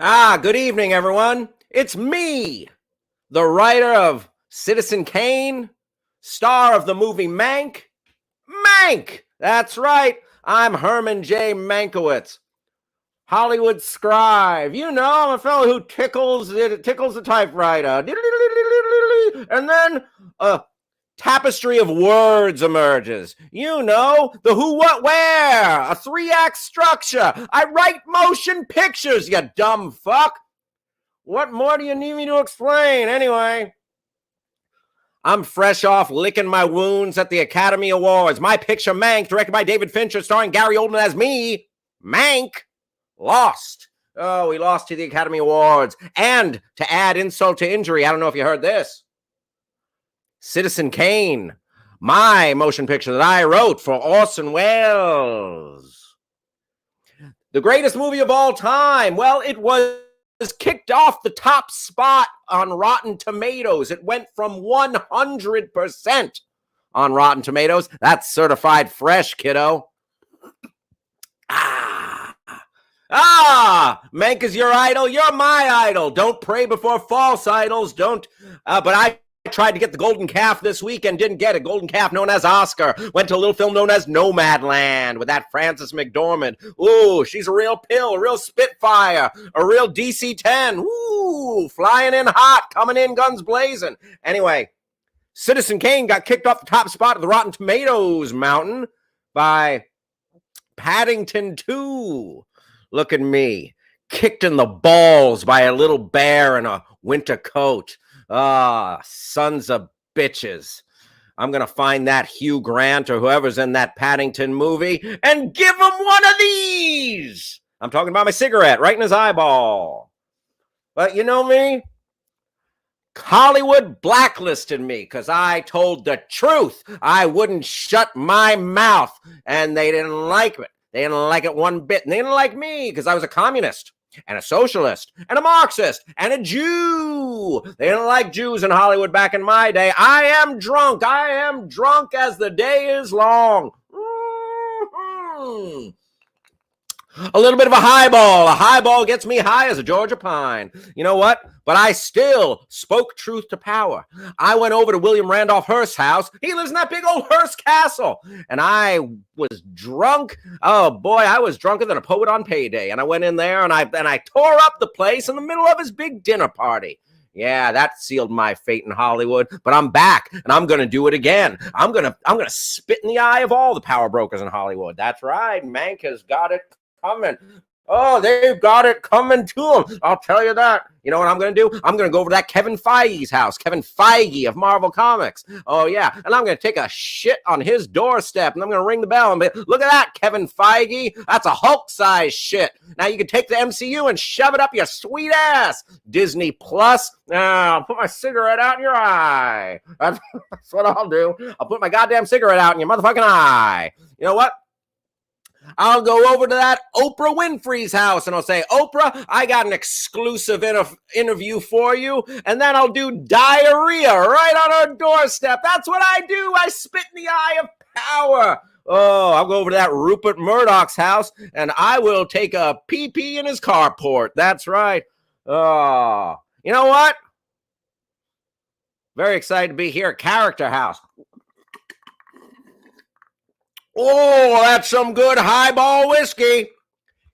Good evening, everyone. It's me, the writer of Citizen Kane, star of the movie Mank. Mank! That's right. I'm Herman J. Mankiewicz, Hollywood scribe. You know, I'm a fellow who tickles the typewriter. And then a tapestry of words emerges. You know, the who, what, where, a 3-act structure. I write motion pictures, you dumb fuck. What more do you need me to explain? Anyway, I'm fresh off licking my wounds at the Academy Awards. My picture, Mank, directed by David Fincher, starring Gary Oldman as me, Mank, lost. Oh, we lost to the Academy Awards. And to add insult to injury, I don't know if you heard this. Citizen Kane, my motion picture that I wrote for Orson Welles. The greatest movie of all time. Well, it was kicked off the top spot on Rotten Tomatoes. It went from 100% on Rotten Tomatoes. That's certified fresh, kiddo. Mank is your idol. You're my idol. Don't pray before false idols. But I tried to get the Golden Calf this week and didn't get it. Golden Calf known as Oscar. Went to a little film known as Nomadland with that Frances McDormand. Ooh, she's a real pill, a real Spitfire, a real DC-10. Ooh, flying in hot, coming in guns blazing. Anyway, Citizen Kane got kicked off the top spot of the Rotten Tomatoes mountain by Paddington 2. Look at me, kicked in the balls by a little bear in a winter coat. Sons of bitches. I'm going to find that Hugh Grant or whoever's in that Paddington movie and give him one of these. I'm talking about my cigarette right in his eyeball. But you know me? Hollywood blacklisted me because I told the truth. I wouldn't shut my mouth, and they didn't like it. They didn't like it one bit. And they didn't like me because I was a communist and a socialist and a Marxist and a Jew. They didn't like Jews in Hollywood back in my day. I am drunk. I am drunk as the day is long. Mm-hmm. A little bit of a highball. A highball gets me high as a Georgia pine. You know what? But I still spoke truth to power. I went over to William Randolph Hearst's house. He lives in that big old Hearst castle. And I was drunk. Oh, boy, I was drunker than a poet on payday. And I went in there and I tore up the place in the middle of his big dinner party. Yeah, that sealed my fate in Hollywood. But I'm back, and I'm going to do it again. I'm gonna spit in the eye of all the power brokers in Hollywood. That's right. Mank has got it coming. Oh, they've got it coming to them. I'll tell you that. You know what I'm going to do? I'm going to go over to that Kevin Feige's house. Kevin Feige of Marvel Comics. Oh, yeah. And I'm going to take a shit on his doorstep. And I'm going to ring the bell and be, look at that, Kevin Feige. That's a Hulk-sized shit. Now you can take the MCU and shove it up your sweet ass. Disney Plus. I'll put my cigarette out in your eye. That's what I'll do. I'll put my goddamn cigarette out in your motherfucking eye. You know what? I'll go over to that Oprah Winfrey's house and I'll say, Oprah, I got an exclusive interview for you. And then I'll do diarrhea right on her doorstep. That's what I do. I spit in the eye of power. Oh, I'll go over to that Rupert Murdoch's house and I will take a pee-pee in his carport. That's right. Oh, you know what? Very excited to be here at Character House. Oh, that's some good highball whiskey.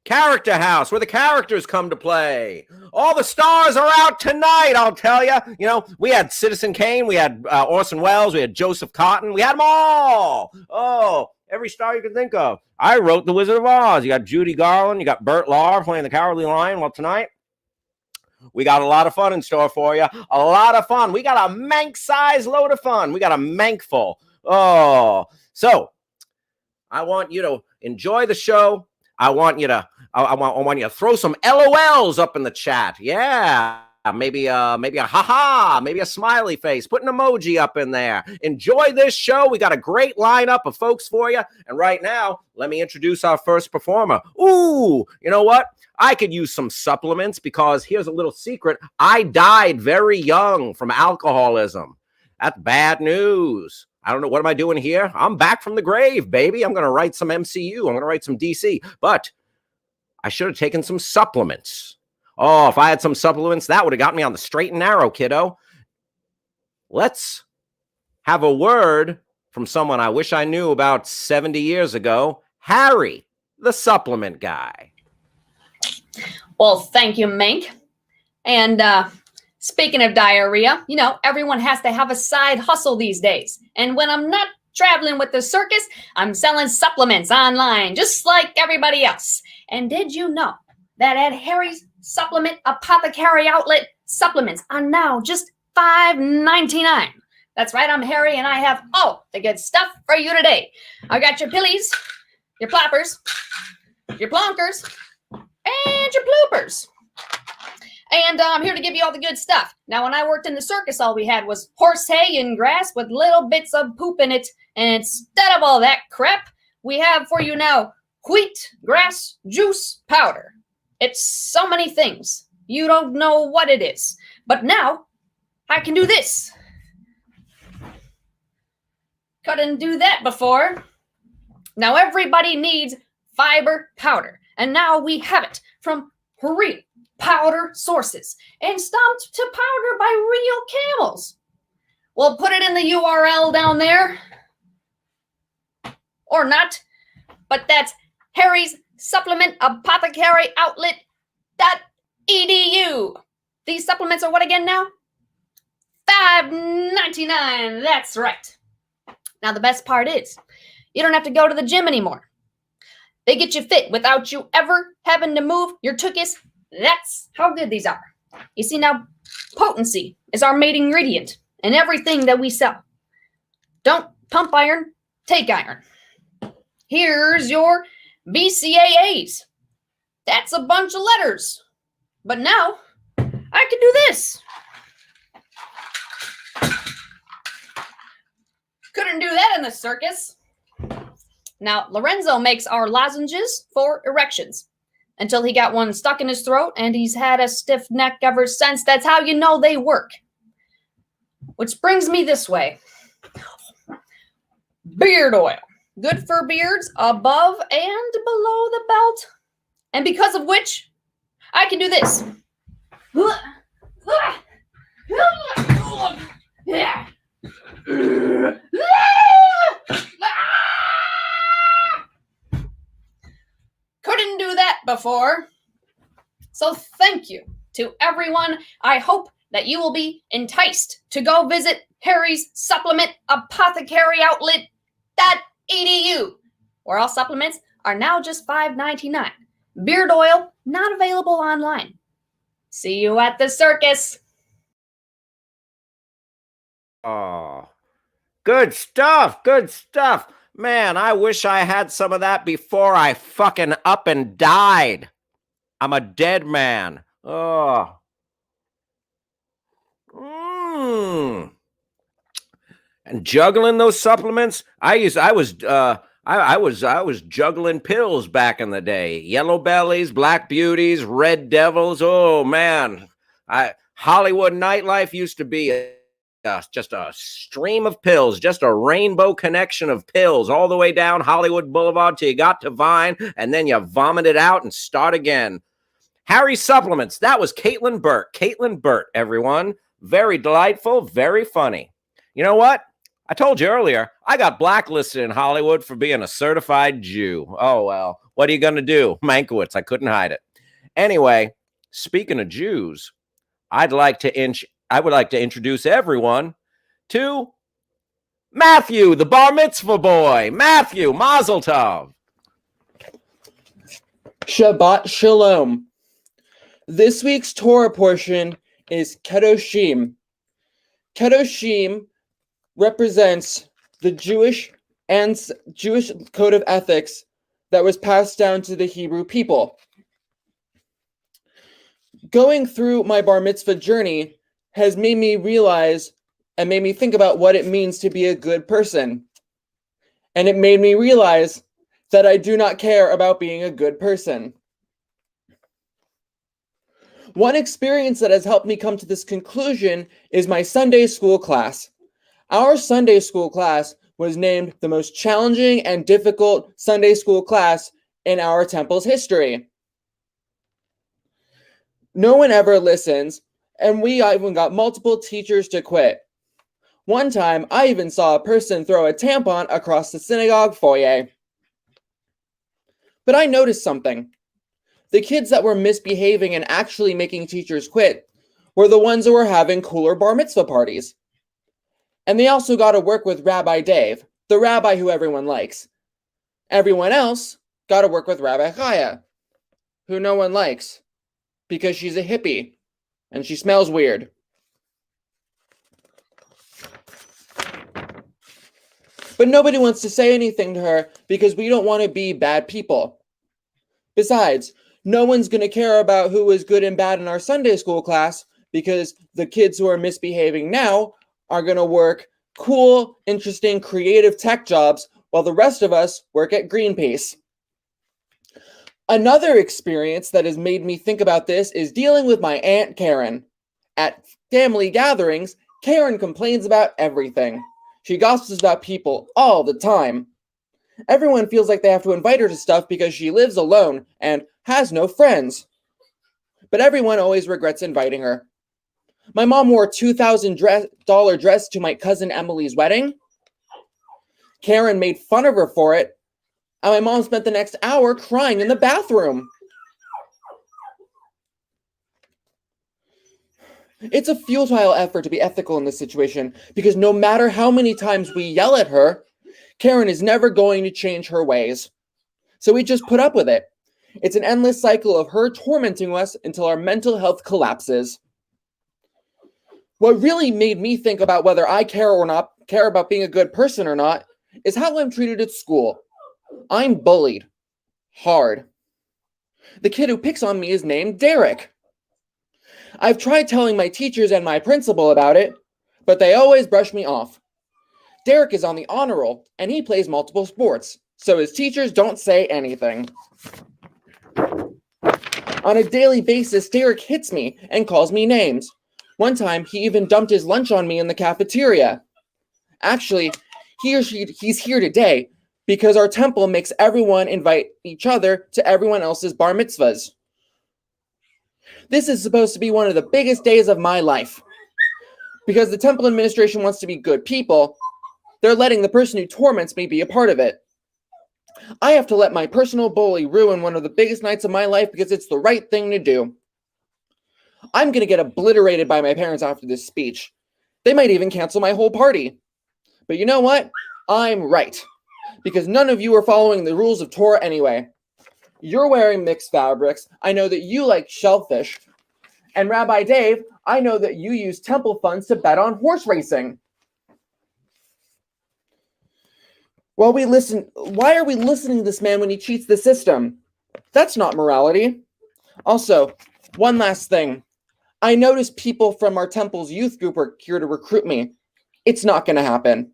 Character House, where the characters come to play. All the stars are out tonight, I'll tell you. You know, we had Citizen Kane, we had Orson Welles, we had Joseph Cotten. We had them all. Oh, every star you can think of. I wrote The Wizard of Oz. You got Judy Garland, you got Burt Lahr playing the Cowardly Lion. Well, tonight, we got a lot of fun in store for you. A lot of fun. We got a Mank-sized load of fun. We got a Mankful. Oh, so I want you to enjoy the show. I want you to throw some LOLs up in the chat. Yeah. Maybe a haha, maybe a smiley face. Put an emoji up in there. Enjoy this show. We got a great lineup of folks for you. And right now, let me introduce our first performer. Ooh, you know what? I could use some supplements because here's a little secret. I died very young from alcoholism. That's bad news. I don't know. What am I doing here? I'm back from the grave, baby. I'm going to write some MCU. I'm going to write some DC. But I should have taken some supplements. Oh, if I had some supplements, that would have got me on the straight and narrow, kiddo. Let's have a word from someone I wish I knew about 70 years ago, Harry, the supplement guy. Well, thank you, Mink. And speaking of diarrhea, you know, everyone has to have a side hustle these days. And when I'm not traveling with the circus, I'm selling supplements online, just like everybody else. And did you know that at Harry's Supplement Apothecary Outlet, supplements are now just $5.99? That's right, I'm Harry, and I have all the good stuff for you today. I got your pillies, your ploppers, your plonkers, and your bloopers. And I'm here to give you all the good stuff. Now, when I worked in the circus, all we had was horse hay and grass with little bits of poop in it. And instead of all that crap, we have for you now wheat grass juice powder. It's so many things. You don't know what it is. But now, I can do this. Couldn't do that before. Now, everybody needs fiber powder. And now we have it from real powder sources and stomped to powder by real camels. We'll put it in the URL down there. Or not. But that's Harry's Supplement Apothecary Outlet.edu. These supplements are what again now? $5.99. That's right. Now, the best part is you don't have to go to the gym anymore. They get you fit without you ever having to move your tuchus. That's how good these are. You see, now, potency is our main ingredient in everything that we sell. Don't pump iron, take iron. Here's your BCAAs. That's a bunch of letters. But now, I can do this. Couldn't do that in the circus. Now, Lorenzo makes our lozenges for erections until he got one stuck in his throat and he's had a stiff neck ever since. That's how you know they work. Which brings me this way. Beard oil. Good for beards above and below the belt. And because of which, I can do this. Couldn't do that before. So thank you to everyone. I hope that you will be enticed to go visit Harry's Supplement Apothecary Outlet.edu, where all supplements are now just $5.99. Beard oil not available online. See you at the circus. Oh, good stuff. Good stuff. Man, I wish I had some of that before I fucking up and died. I'm a dead man. Oh. And juggling those supplements, I was juggling pills back in the day. Yellow bellies, black beauties, red devils. Oh man, Hollywood nightlife used to be just a stream of pills, just a rainbow connection of pills all the way down Hollywood Boulevard till you got to Vine, and then you vomit it out and start again. Harry Supplements. That was Caitlin Burt. Caitlin Burt, everyone. Very delightful, very funny. You know what? I told you earlier, I got blacklisted in Hollywood for being a certified Jew. Oh, well, what are you going to do? Mankiewicz, I couldn't hide it. Anyway, speaking of Jews, I would like to introduce everyone to Matthew, the bar mitzvah boy. Matthew, Mazel Tov. Shabbat Shalom. This week's Torah portion is Kedoshim. Kedoshim represents the Jewish code of ethics that was passed down to the Hebrew people. Going through my bar mitzvah journey has made me realize and made me think about what it means to be a good person. And it made me realize that I do not care about being a good person. One experience that has helped me come to this conclusion is my Sunday school class. Our Sunday school class was named the most challenging and difficult Sunday school class in our temple's history. No one ever listens, and we even got multiple teachers to quit. One time, I even saw a person throw a tampon across the synagogue foyer. But I noticed something. The kids that were misbehaving and actually making teachers quit were the ones who were having cooler bar mitzvah parties. And they also got to work with Rabbi Dave, the rabbi who everyone likes. Everyone else got to work with Rabbi Chaya, who no one likes, because she's a hippie, and she smells weird. But nobody wants to say anything to her because we don't want to be bad people. Besides, no one's going to care about who is good and bad in our Sunday school class because the kids who are misbehaving now are going to work cool, interesting, creative tech jobs while the rest of us work at Greenpeace. Another experience that has made me think about this is dealing with my Aunt Karen. At family gatherings, Karen complains about everything. She gossips about people all the time. Everyone feels like they have to invite her to stuff because she lives alone and has no friends. But everyone always regrets inviting her. My mom wore a $2,000 dress to my cousin Emily's wedding. Karen made fun of her for it, and my mom spent the next hour crying in the bathroom. It's a futile effort to be ethical in this situation because no matter how many times we yell at her, Karen is never going to change her ways. So we just put up with it. It's an endless cycle of her tormenting us until our mental health collapses. What really made me think about whether I care about being a good person or not is how I'm treated at school. I'm bullied. Hard. The kid who picks on me is named Derek. I've tried telling my teachers and my principal about it, but they always brush me off. Derek is on the honor roll, and he plays multiple sports, so his teachers don't say anything. On a daily basis, Derek hits me and calls me names. One time, he even dumped his lunch on me in the cafeteria. Actually, he's here today because our temple makes everyone invite each other to everyone else's bar mitzvahs. This is supposed to be one of the biggest days of my life. Because the temple administration wants to be good people, they're letting the person who torments me be a part of it. I have to let my personal bully ruin one of the biggest nights of my life because it's the right thing to do. I'm going to get obliterated by my parents after this speech. They might even cancel my whole party. But you know what? I'm right. Because none of you are following the rules of Torah anyway. You're wearing mixed fabrics. I know that you like shellfish. And Rabbi Dave, I know that you use temple funds to bet on horse racing. Why are we listening to this man when he cheats the system? That's not morality. Also, one last thing. I noticed people from our temple's youth group are here to recruit me. It's not going to happen.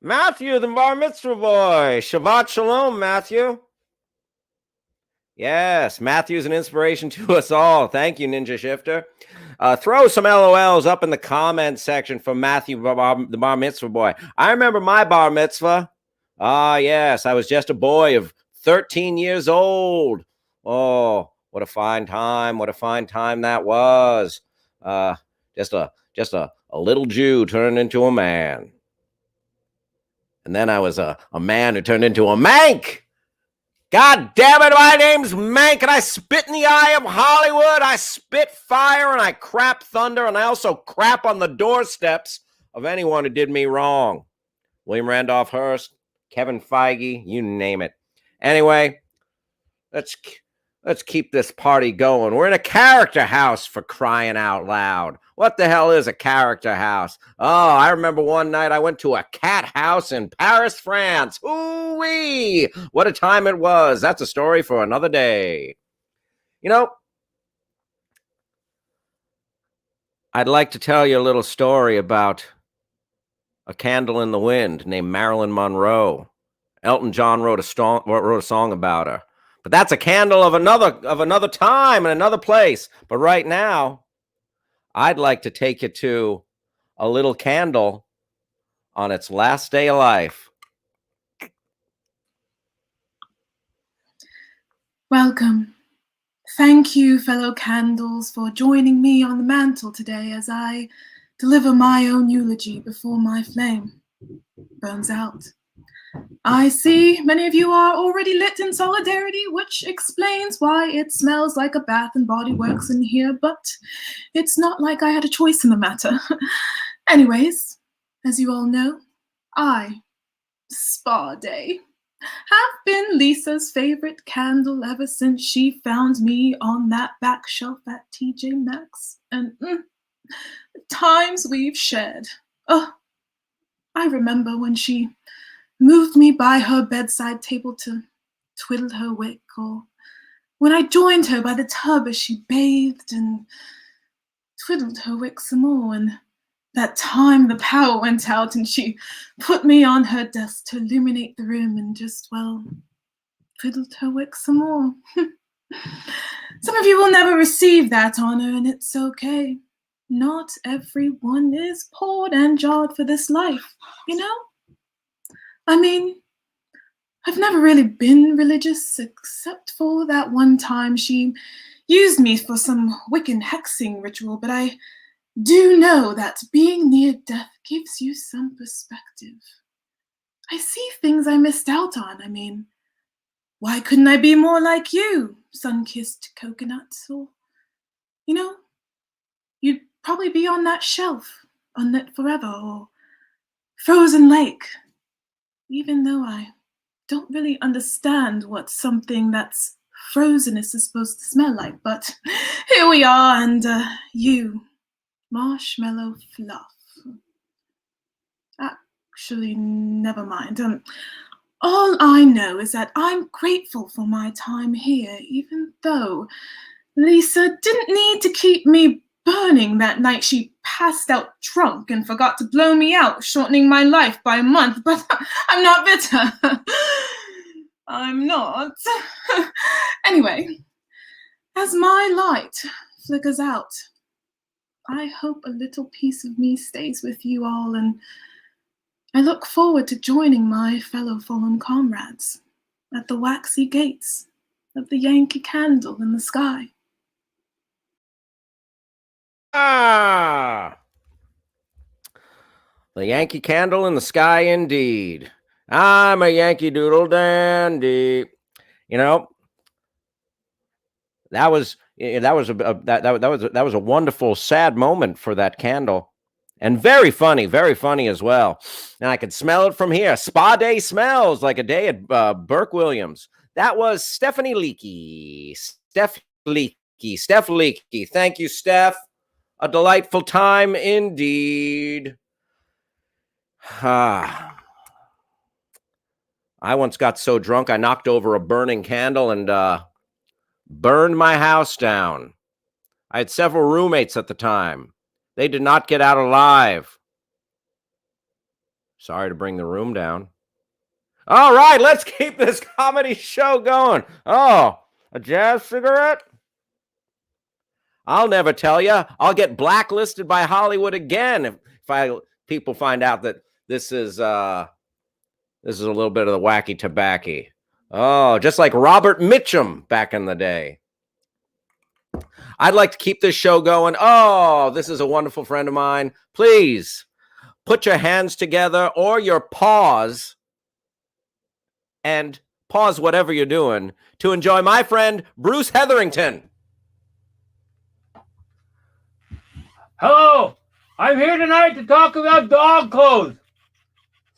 Matthew, the bar mitzvah boy. Shabbat shalom, Matthew. Yes, Matthew's an inspiration to us all. Thank you, Ninja Shifter. Throw some LOLs up in the comment section for Matthew, the bar mitzvah boy. I remember my bar mitzvah. Ah, yes, I was just a boy of 13 years old. Oh, what a fine time. What a fine time that was. Just a little Jew turned into a man. And then I was a man who turned into a mank. God damn it, my name's Mank, and I spit in the eye of Hollywood. I spit fire, and I crap thunder, and I also crap on the doorsteps of anyone who did me wrong. William Randolph Hearst, Kevin Feige, you name it. Anyway, let's keep this party going. We're in a character house, for crying out loud. What the hell is a character house? Oh, I remember one night I went to a cat house in Paris, France. Ooh-wee! What a time it was. That's a story for another day. You know, I'd like to tell you a little story about a candle in the wind named Marilyn Monroe. Elton John wrote a song about her. But that's a candle of another time and another place. But right now, I'd like to take you to a little candle on its last day of life. Welcome. Thank you, fellow candles, for joining me on the mantle today as I deliver my own eulogy before my flame burns out. I see many of you are already lit in solidarity, which explains why it smells like a Bath and Body Works in here, but it's not like I had a choice in the matter. Anyways, as you all know, Spa Day, have been Lisa's favorite candle ever since she found me on that back shelf at TJ Maxx. And the times we've shared. Oh, I remember when she moved me by her bedside table to twiddle her wick, or when I joined her by the tub as she bathed and twiddled her wick some more, and that time the power went out and she put me on her desk to illuminate the room and just, well, twiddled her wick some more. Some of you will never receive that honor, and it's okay. Not everyone is poured and jarred for this life, you know? I mean, I've never really been religious except for that one time she used me for some Wiccan hexing ritual, but I do know that being near death gives you some perspective. I see things I missed out on. I mean, why couldn't I be more like you, sun-kissed coconuts? Or, you know, you'd probably be on that shelf, unlit forever, or frozen lake. Even though I don't really understand what something that's frozen is supposed to smell like, but here we are, and you, marshmallow fluff. Actually, never mind. All I know is that I'm grateful for my time here, even though Lisa didn't need to keep me burning that night she passed out drunk and forgot to blow me out, shortening my life by a month, but I'm not bitter. I'm not. Anyway, as my light flickers out, I hope a little piece of me stays with you all, and I look forward to joining my fellow fallen comrades at the waxy gates of the Yankee Candle in the sky. Ah, the Yankee Candle in the sky, indeed. I'm a Yankee Doodle dandy. You know, that was a wonderful, sad moment for that candle, and very funny as well. And I could smell it from here. Spa Day smells like a day at Burke Williams. That was Stephanie Leakey. Steph Leakey. Thank you, Steph. A delightful time indeed. I once got so drunk I knocked over a burning candle and burned my house down. I had several roommates at the time. They did not get out alive. Sorry to bring the room down. All right, let's keep this comedy show going. Oh, a jazz cigarette? I'll never tell you. I'll get blacklisted by Hollywood again if people find out that this is a little bit of the wacky tobacco. Oh, just like Robert Mitchum back in the day. I'd like to keep this show going. Oh, this is a wonderful friend of mine. Please put your hands together or your paws and pause whatever you're doing to enjoy my friend Bruce Hetherington. Hello, I'm here tonight to talk about dog clothes.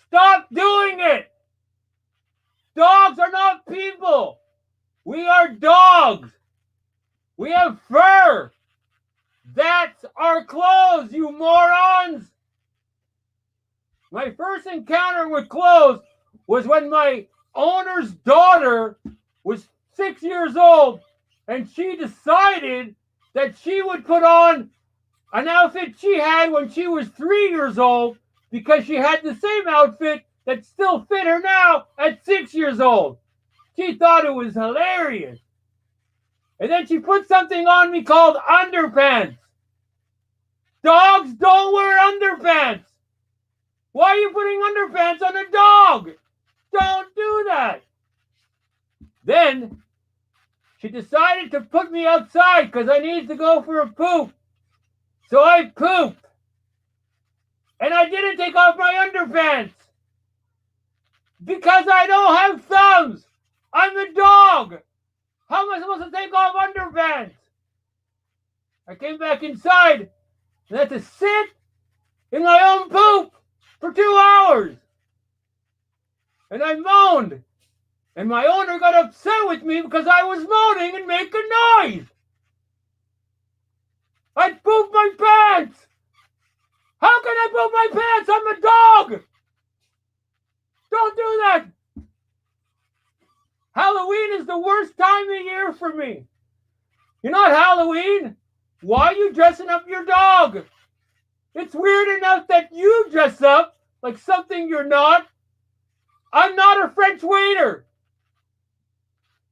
Stop doing it! Dogs are not people. We are dogs. We have fur. That's our clothes, you morons. My first encounter with clothes was when my owner's daughter was 6 years old, and she decided that she would put on an outfit she had when she was 3 years old because she had the same outfit that still fit her now at 6 years old. She thought it was hilarious. And then she put something on me called underpants. Dogs don't wear underpants. Why are you putting underpants on a dog? Don't do that. Then she decided to put me outside because I needed to go for a poop. So I pooped. And I didn't take off my underpants. Because I don't have thumbs. I'm a dog. How am I supposed to take off underpants? I came back inside and had to sit in my own poop for 2 hours. And I moaned. And my owner got upset with me because I was moaning and making noise. I pooped my pants. How can I poop my pants? I'm a dog. Don't do that. Halloween is the worst time of year for me. You're not Halloween. Why are you dressing up your dog? It's weird enough that you dress up like something you're not. I'm not a French waiter.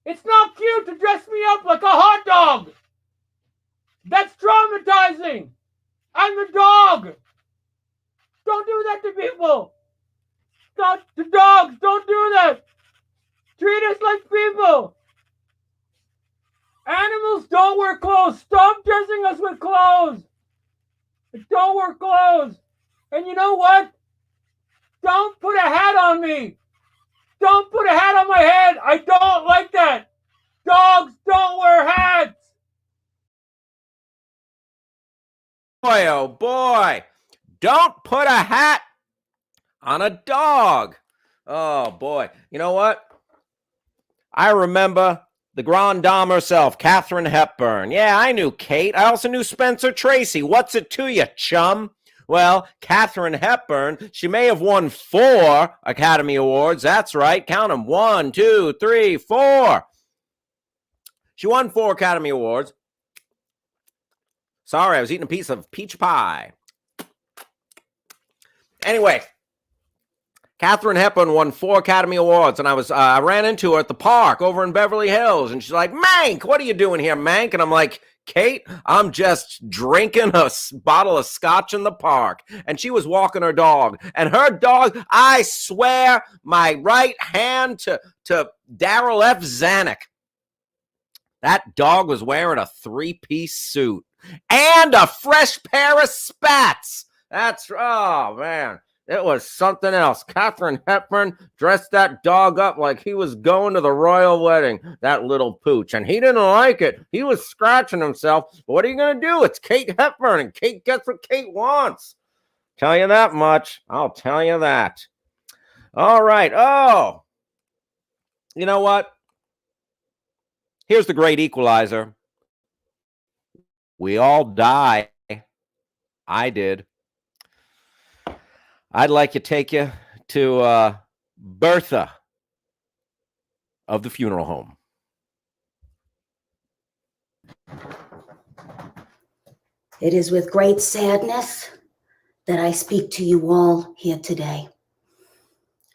It's not cute to dress me up like a hot dog. That's traumatizing. I'm a dog. Don't do that to people. Not to dogs. Don't do that. Treat us like people. Animals don't wear clothes. Stop dressing us with clothes. Don't wear clothes. And you know what? Don't put a hat on me. Don't put a hat on my head. I don't like that. Dogs don't wear hats. Boy, oh boy. Don't put a hat on a dog. Oh boy. You know what? I remember the grande dame herself, Katharine Hepburn. Yeah, I knew Kate. I also knew Spencer Tracy. What's it to you, chum? Well, Katharine Hepburn, she may have won 4 Academy Awards. That's right. Count them. 1, 2, 3, 4. She won 4 Academy Awards. Sorry, I was eating a piece of peach pie. Anyway, Katharine Hepburn won 4 Academy Awards, and I ran into her at the park over in Beverly Hills, and she's like, "Mank, what are you doing here, Mank?" And I'm like, "Kate, I'm just drinking a bottle of scotch in the park." And she was walking her dog, and her dog, I swear, my right hand to Daryl F. Zanuck. That dog was wearing a 3-piece suit and a fresh pair of spats. Oh man. It was something else. Katharine Hepburn dressed that dog up like he was going to the royal wedding, that little pooch. And he didn't like it. He was scratching himself. But what are you going to do? It's Kate Hepburn, and Kate gets what Kate wants. Tell you that much. I'll tell you that. All right. Oh, you know what? Here's the great equalizer. We all die. I did. I'd like to take you to Bertha of the funeral home. It is with great sadness that I speak to you all here today.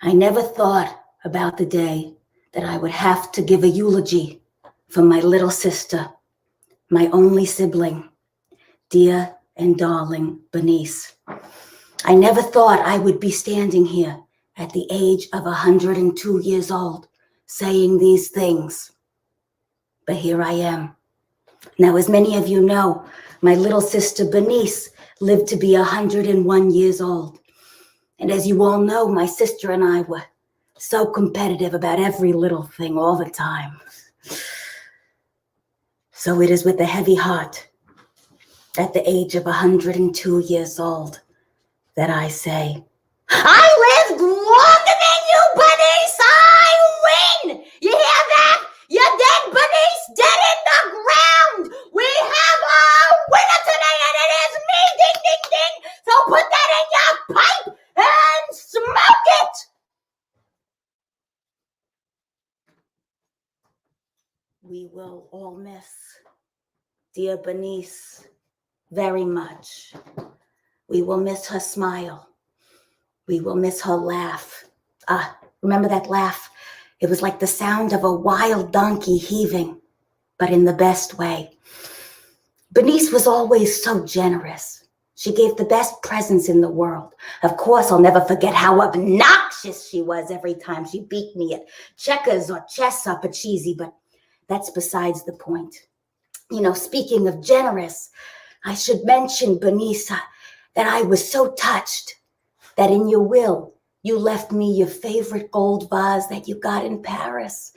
I never thought about the day that I would have to give a eulogy for my little sister, my only sibling, dear and darling Bernice. I never thought I would be standing here at the age of 102 years old saying these things. But here I am. Now, as many of you know, my little sister Bernice lived to be 101 years old. And as you all know, my sister and I were so competitive about every little thing all the time. So it is with a heavy heart at the age of 102 years old that I say, I lived longer than you, Bernice! I win! You hear that? You're dead, Bernice! Dead in the ground! We have a winner today, and it is me! Ding, ding, ding! So put that in your pipe and smoke it! We will all miss dear Bernice very much. We will miss her smile. We will miss her laugh. Remember that laugh? It was like the sound of a wild donkey heaving, but in the best way. Bernice was always so generous. She gave the best presents in the world. Of course, I'll never forget how obnoxious she was every time she beat me at checkers or chess or Pachisi, but that's besides the point. You know, speaking of generous, I should mention, Benisa, that I was so touched that in your will, you left me your favorite gold vase that you got in Paris.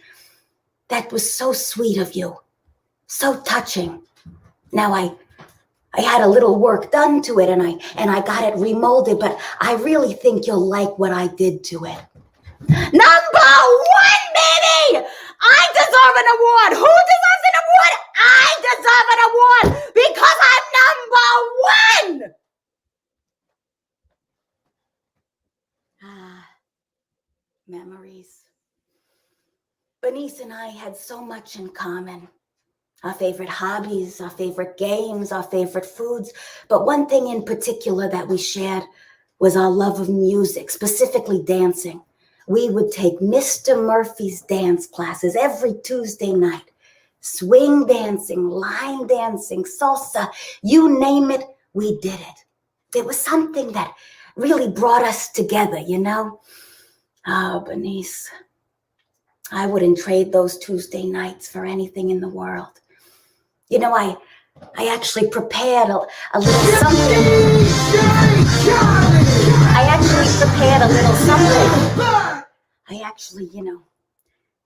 That was so sweet of you, so touching. Now I had a little work done to it and I got it remolded, but I really think you'll like what I did to it. Number one, baby! I deserve an award. Who deserves an award? I deserve an award because I'm number one! Ah, memories. Bernice and I had so much in common. Our favorite hobbies, our favorite games, our favorite foods. But one thing in particular that we shared was our love of music, specifically dancing. We would take Mr. Murphy's dance classes every Tuesday night. Swing dancing, line dancing, salsa, you name it, we did it. There was something that really brought us together, you know? Oh, Bernice, I wouldn't trade those Tuesday nights for anything in the world. You know, I actually prepared a little something. You know,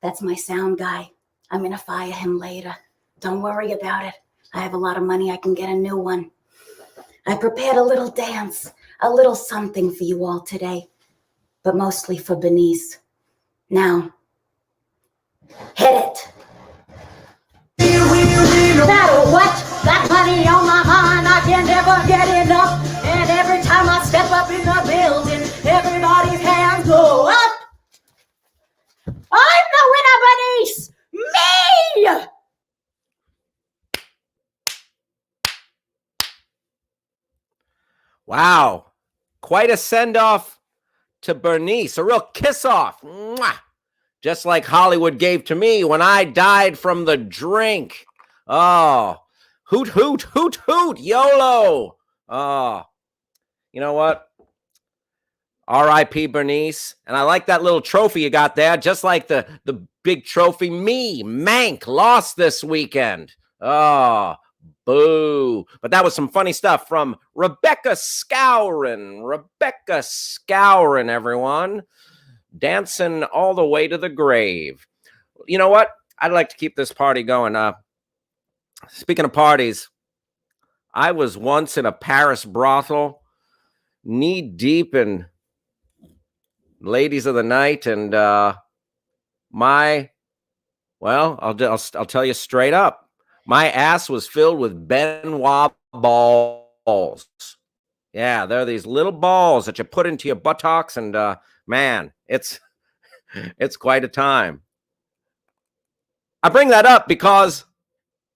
that's my sound guy. I'm gonna fire him later. Don't worry about it. I have a lot of money. I can get a new one. I prepared a little dance, a little something for you all today, but mostly for Bernice. Now, hit it. No matter what, that money on my mind, I can never get enough. And every time I step up in the building, everybody's hands go up. I'm the winner, Bernice! Me! Wow. Quite a send-off to Bernice. A real kiss-off. Mwah! Just like Hollywood gave to me when I died from the drink. Oh, hoot, hoot, hoot, hoot, YOLO. Oh, you know what? R.I.P. Bernice. And I like that little trophy you got there, just like the big trophy me, Mank, lost this weekend. Oh, boo. But that was some funny stuff from Rebecca Scourin. Rebecca Scourin, everyone. Dancing all the way to the grave. You know what? I'd like to keep this party going. Speaking of parties, I was once in a Paris brothel, knee deep in ladies of the night, and I'll tell you straight up, my ass was filled with Benoit balls. Yeah, they're these little balls that you put into your buttocks, and man, it's quite a time. I bring that up because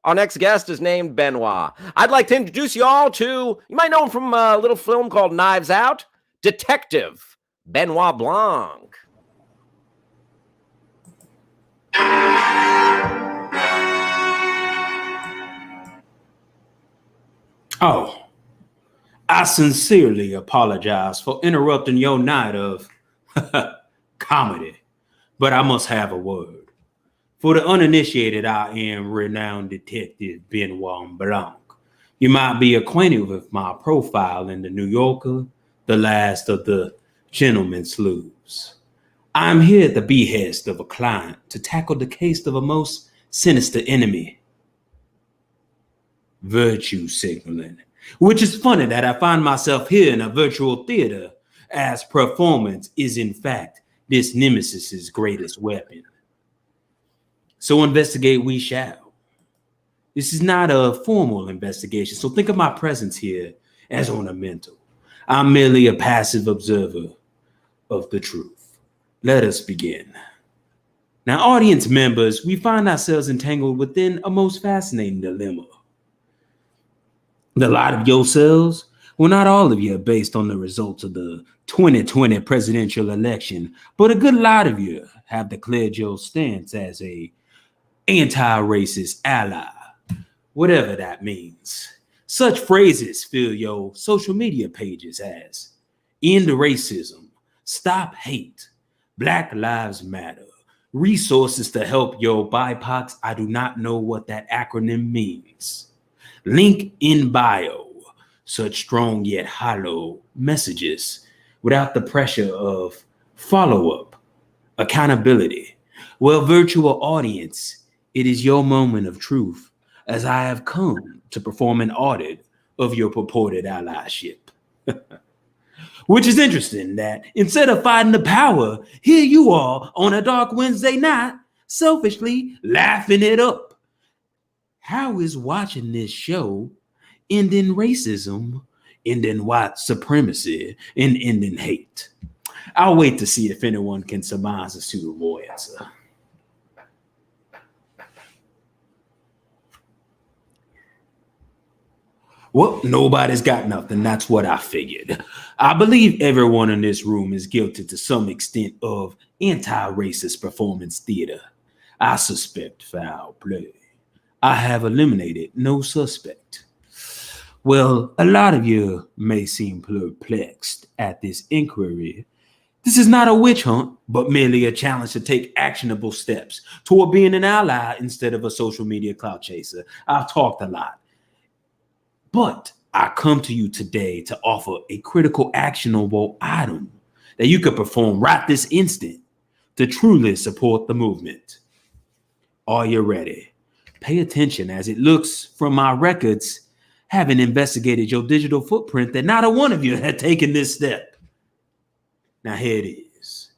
our next guest is named Benoit. I'd like to introduce you all to, you might know him from a little film called Knives Out, Detective Benoit Blanc. Oh, I sincerely apologize for interrupting your night of comedy, but I must have a word. For the uninitiated, I am renowned detective Benoit Blanc. You might be acquainted with my profile in the New Yorker, the last of the gentleman sleuths. I'm here at the behest of a client to tackle the case of a most sinister enemy, virtue signaling, which is funny that I find myself here in a virtual theater, as performance is in fact this nemesis's greatest weapon. So investigate we shall. This is not a formal investigation, so think of my presence here as ornamental. I'm merely a passive observer of the truth. Let us begin. Now, audience members, we find ourselves entangled within a most fascinating dilemma. The lot of yourselves, well, not all of you are based on the results of the 2020 presidential election, but a good lot of you have declared your stance as a anti-racist ally, whatever that means. Such phrases fill your social media pages as end racism, stop hate, Black Lives Matter, resources to help your BIPOCs. I do not know what that acronym means. Link in bio. Such strong yet hollow messages without the pressure of follow-up, accountability. Well, virtual audience, it is your moment of truth as I have come to perform an audit of your purported allyship. Which is interesting that instead of fighting the power, here you are on a dark Wednesday night, selfishly laughing it up. How is watching this show ending racism, ending white supremacy, and ending hate? I'll wait to see if anyone can surmise a suitable answer. Well, nobody's got nothing. That's what I figured. I believe everyone in this room is guilty to some extent of anti-racist performance theater. I suspect foul play. I have eliminated no suspect. Well, a lot of you may seem perplexed at this inquiry. This is not a witch hunt, but merely a challenge to take actionable steps toward being an ally instead of a social media clout chaser. I've talked a lot. But I come to you today to offer a critical actionable item that you could perform right this instant to truly support the movement. Are you ready? Pay attention as it looks from my records, having investigated your digital footprint, that not a one of you had taken this step. Now here it is.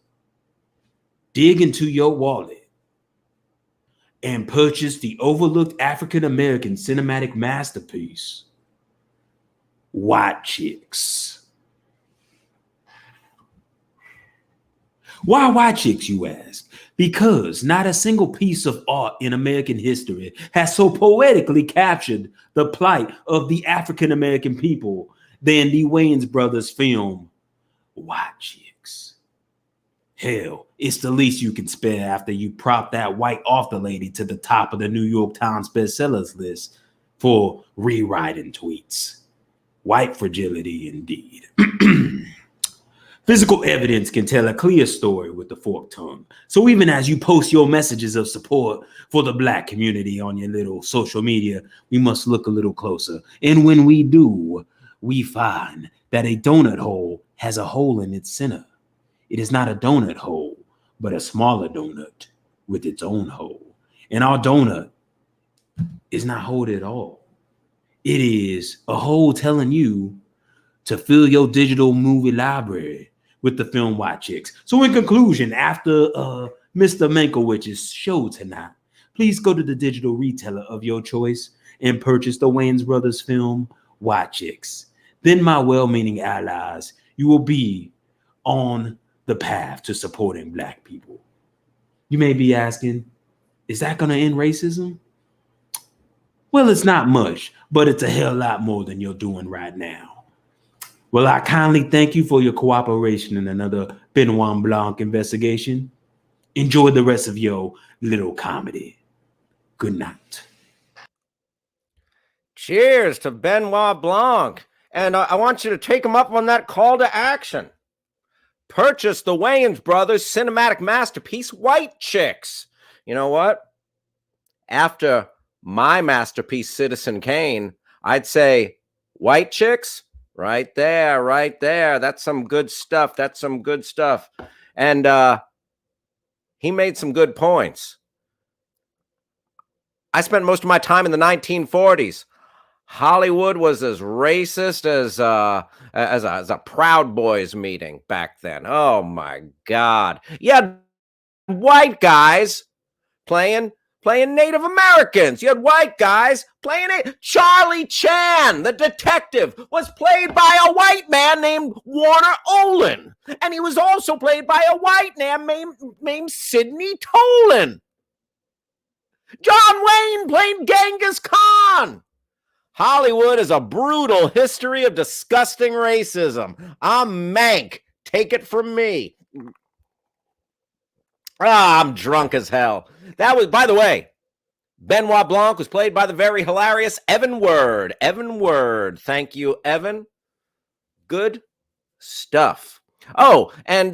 Dig into your wallet and purchase the overlooked African-American cinematic masterpiece, White Chicks. Why White Chicks, you ask? Because not a single piece of art in American history has so poetically captured the plight of the African-American people than the Wayans brothers film, White Chicks. Hell, it's the least you can spare after you prop that white author lady to the top of the New York Times bestsellers list for rewriting tweets. White fragility indeed. Physical evidence can tell a clear story with the forked tongue. So even as you post your messages of support for the Black community on your little social media, we must look a little closer. And when we do, we find that a donut hole has a hole in its center. It is not a donut hole, but a smaller donut with its own hole. And our donut is not holed at all. It is a hole telling you to fill your digital movie library with the film White Chicks. So in conclusion, after Mr. Mankowicz's show tonight, please go to the digital retailer of your choice and purchase the Wayans Brothers film White Chicks. Then, my well-meaning allies, you will be on the path to supporting Black people. You may be asking, is that going to end racism? Well, it's not much, but it's a hell lot more than you're doing right now. Well, I kindly thank you for your cooperation in another Benoit Blanc investigation. Enjoy the rest of your little comedy. Good night. Cheers to Benoit Blanc. And I want you to take him up on that call to action. Purchase the Wayans Brothers cinematic masterpiece, White Chicks. You know what? After my masterpiece, Citizen Kane, I'd say White Chicks, right there, right there. That's some good stuff. That's some good stuff. And he made some good points. I spent most of my time in the 1940s. Hollywood was as racist as a Proud Boys meeting back then. Oh my God! You had white guys playing Native Americans. You had white guys playing it. Charlie Chan, the detective, was played by a white man named Warner Olin, and he was also played by a white man named Sidney Tolan. John Wayne played Genghis Khan. Hollywood is a brutal history of disgusting racism. I'm Mank. Take it from me. I'm drunk as hell. That was, by the way, Benoit Blanc was played by the very hilarious Evan Word. Evan Word. Thank you, Evan. Good stuff. Oh, and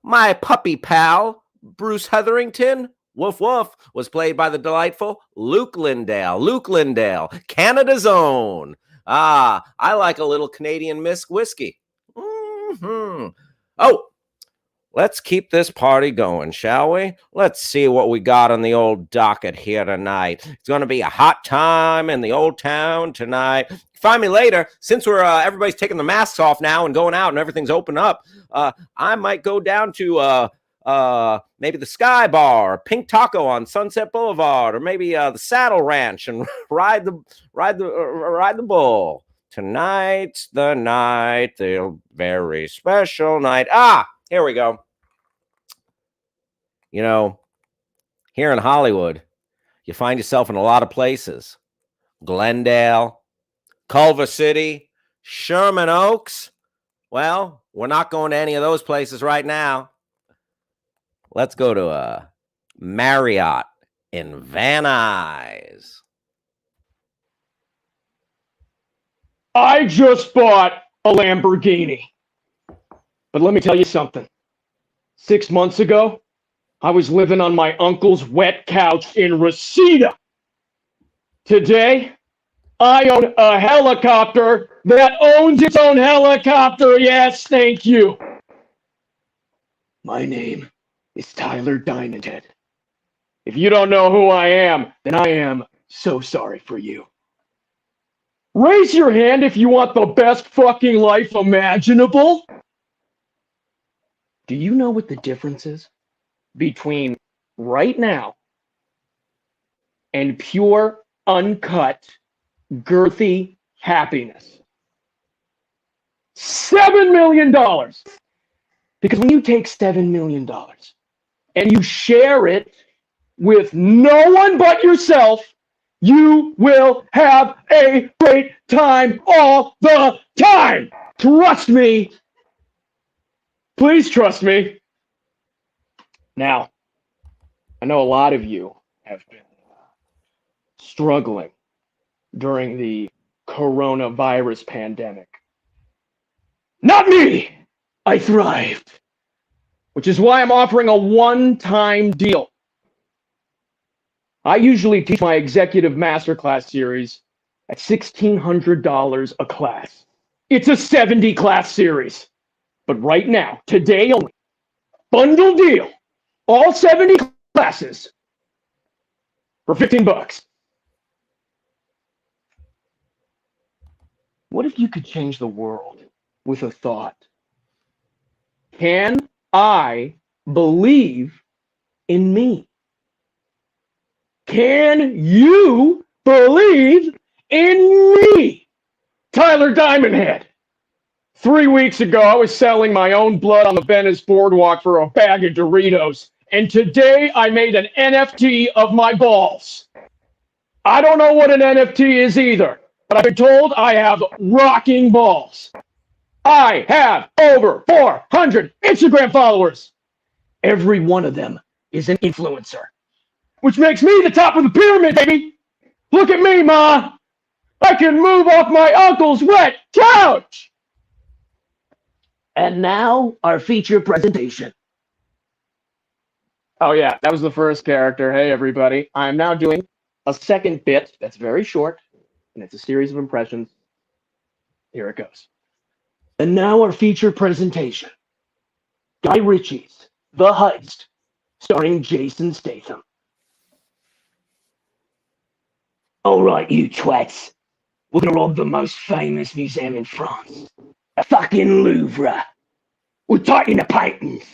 my puppy pal, Bruce Hetherington, woof woof, was played by the delightful Luke Lindale. Luke Lindale, Canada's own. Ah, I like a little Canadian Mist whiskey. Mm-hmm. Oh, let's keep this party going, shall we? Let's see what we got on the old docket here tonight. It's going to be a hot time in the old town tonight. Find me later. Since we're everybody's taking the masks off now and going out and everything's open up, I might go down to maybe the Sky Bar, or Pink Taco on Sunset Boulevard, or maybe the Saddle Ranch and ride the bull. Tonight's the night, the very special night. Ah, here we go. You know, here in Hollywood, you find yourself in a lot of places. Glendale, Culver City, Sherman Oaks. Well, we're not going to any of those places right now. Let's go to a Marriott in Van Nuys. I just bought a Lamborghini. But let me tell you something. 6 months ago, I was living on my uncle's wet couch in Reseda. Today, I own a helicopter that owns its own helicopter. Yes, thank you. My name is Tyler Diamond Head. If you don't know who I am, then I am so sorry for you. Raise your hand if you want the best fucking life imaginable. Do you know what the difference is between right now and pure, uncut, girthy happiness? $7 million. Because when you take $7 million and you share it with no one but yourself, you will have a great time all the time. Trust me. Please trust me. Now, I know a lot of you have been struggling during the coronavirus pandemic. Not me! I thrived. Which is why I'm offering a one-time deal. I usually teach my executive masterclass series at $1,600 a class. It's a 70-class series. But right now, today only, bundle deal, all 70 classes for $15. What if you could change the world with a thought? Can I believe in me? Can you believe in me? Tyler Diamondhead. 3 weeks ago, I was selling my own blood on the Venice Boardwalk for a bag of Doritos. And today, I made an NFT of my balls. I don't know what an NFT is either, but I've been told I have rocking balls. I have over 400 Instagram followers. Every one of them is an influencer, which makes me the top of the pyramid, baby. Look at me, Ma. I can move off my uncle's wet couch. And now, our feature presentation. Oh yeah, that was the first character. Hey everybody, I'm now doing a second bit that's very short, and it's a series of impressions. Here it goes. And now our feature presentation. Guy Ritchie's The Heist, starring Jason Statham. All right, you twats. We're gonna rob the most famous museum in France. The fucking Louvre. We're tighten the paintings.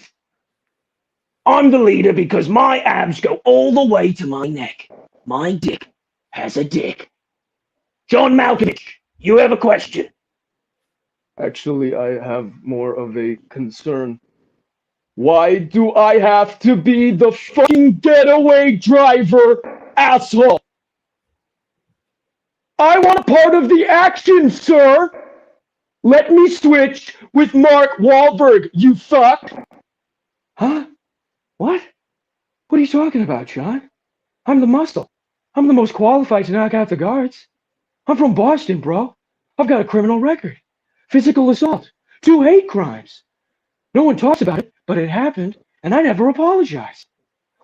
I'm the leader because my abs go all the way to my neck. My dick has a dick. John Malkovich, you have a question? Actually, I have more of a concern. Why do I have to be the fucking getaway driver, asshole? I want a part of the action, sir. Let me switch with Mark Wahlberg, you fuck. Huh? What? What are you talking about, Sean? I'm the muscle. I'm the most qualified to knock out the guards. I'm from Boston, bro. I've got a criminal record. Physical assault. 2 hate crimes. No one talks about it, but it happened. and I never apologized.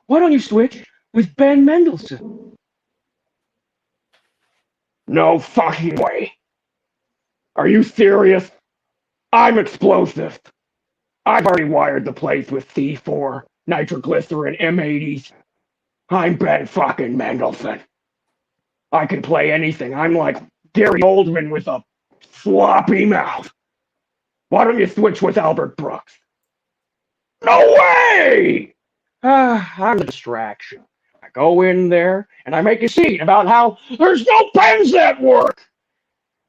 Why don't you switch with Ben Mendelsohn? No fucking way. Are you serious? I'm explosive. I've already wired the place with C4, nitroglycerin, M80s. I'm Ben fucking Mendelsohn. I can play anything. I'm like Gary Oldman with a floppy mouth. Why don't you switch with Albert Brooks? No way! I'm a distraction. I go in there and I make a scene about how there's no pens that work.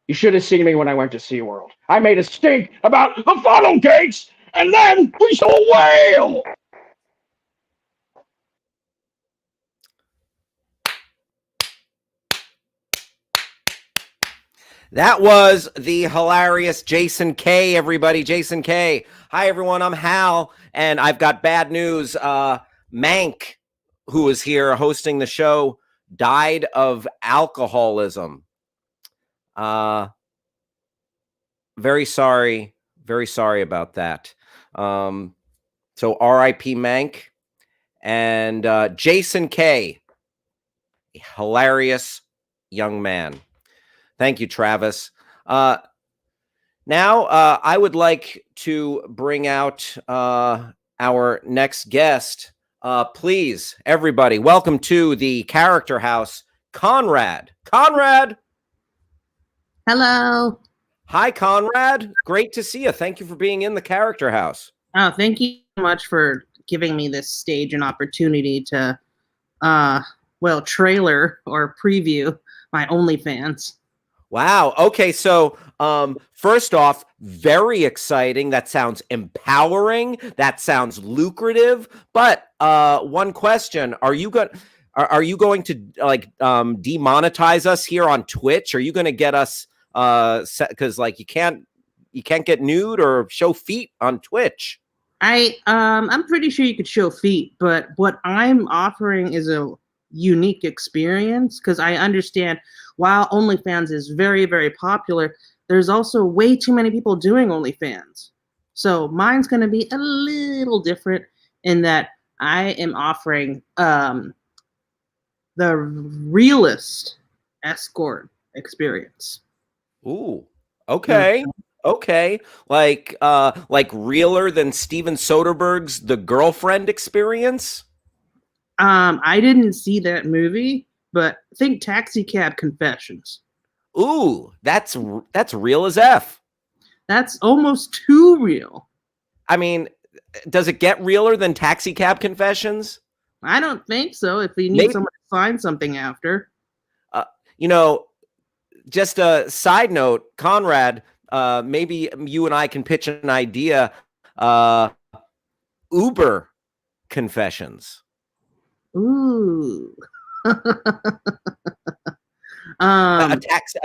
You should have seen me when I went to SeaWorld. I made a stink about the funnel cakes, and then we saw a whale! That was the hilarious Jason K, everybody. Jason K. Hi, everyone. I'm Hal, and I've got bad news. Mank, who was here hosting the show, died of alcoholism. Very sorry about that. So R.I.P. Mank. And Jason K, a hilarious young man. Thank you, Travis. Now, I would like to bring out our next guest. Please, everybody, welcome to the Character House, Conrad. Conrad! Hello. Hi, Conrad. Great to see you. Thank you for being in the Character House. Oh, thank you so much for giving me this stage and opportunity to, trailer or preview my OnlyFans. Wow. Okay. So, first off, very exciting. That sounds empowering. That sounds lucrative. But one question: Are you going to demonetize us here on Twitch? Are you going to get us because you can't get nude or show feet on Twitch? I'm pretty sure you could show feet, but what I'm offering is a unique experience because I understand while OnlyFans is very, very popular, there's also way too many people doing OnlyFans. So mine's going to be a little different in that I am offering the realest escort experience. Ooh, okay. Okay. Like realer than Steven Soderbergh's The Girlfriend Experience? I didn't see that movie, but think Taxi Cab Confessions. Ooh, that's real as F. That's almost too real. I mean, does it get realer than Taxi Cab Confessions? I don't think so. If you need someone to sign something after. Just a side note, Conrad, maybe you and I can pitch an idea. Uber Confessions. Ooh. A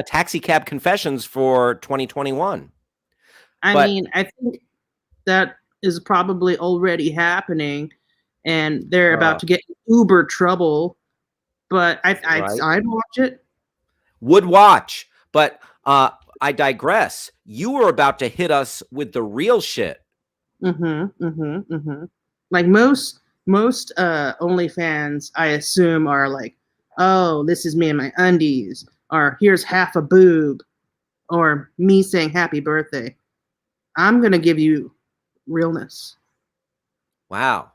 taxi cab confessions for 2021. I think that is probably already happening, and they're about to get Uber trouble. But I'd watch it. Would watch, but I digress. You were about to hit us with the real shit. Like most OnlyFans, I assume, are like, oh, this is me in my undies, or here's half a boob, or me saying happy birthday. I'm going to give you realness. Wow.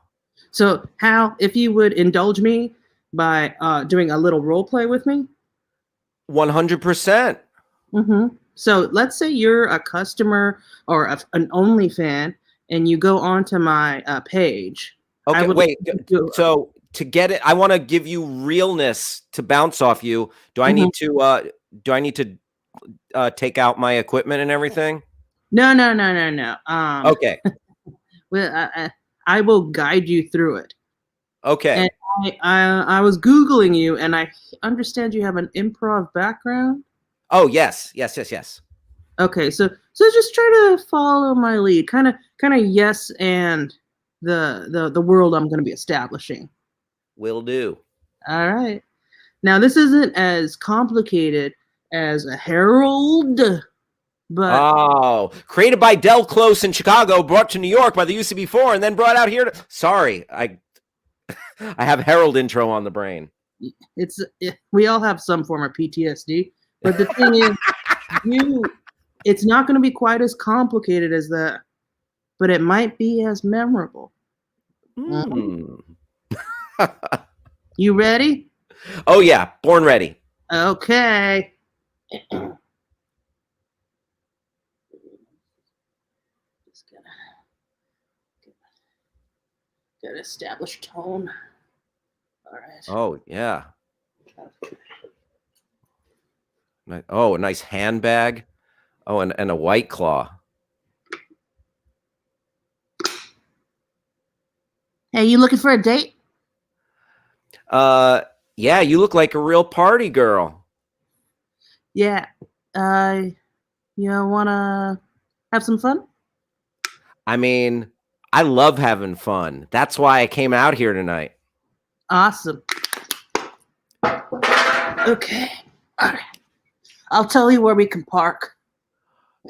So, Hal, if you would indulge me by doing a little role play with me? 100%. So let's say you're a customer or an OnlyFan, and you go onto my page. Okay, wait. So to get it, I want to give you realness to bounce off you. Do I need to? Do I need to take out my equipment and everything? No. Okay. Well, I will guide you through it. Okay. And I was Googling you, and I understand you have an improv background. Oh yes. Okay, so just try to follow my lead, kind of yes, and the world I'm going to be establishing. Will do. All right. Now this isn't as complicated as a herald But Oh, created by Del Close in Chicago, brought to New York by the UCB4, and then brought out here to. Sorry, I have Herald intro on the brain. we all have some form of PTSD. But the thing is, it's not going to be quite as complicated as that, but it might be as memorable. Mm. You ready? Oh yeah, born ready. Okay. Just gotta establish tone. All right. Oh yeah. Oh, a nice handbag. Oh, and a White Claw. Hey, you looking for a date? Yeah, you look like a real party girl. Yeah. You wanna have some fun? I mean, I love having fun. That's why I came out here tonight. Awesome. Okay. All right. I'll tell you where we can park.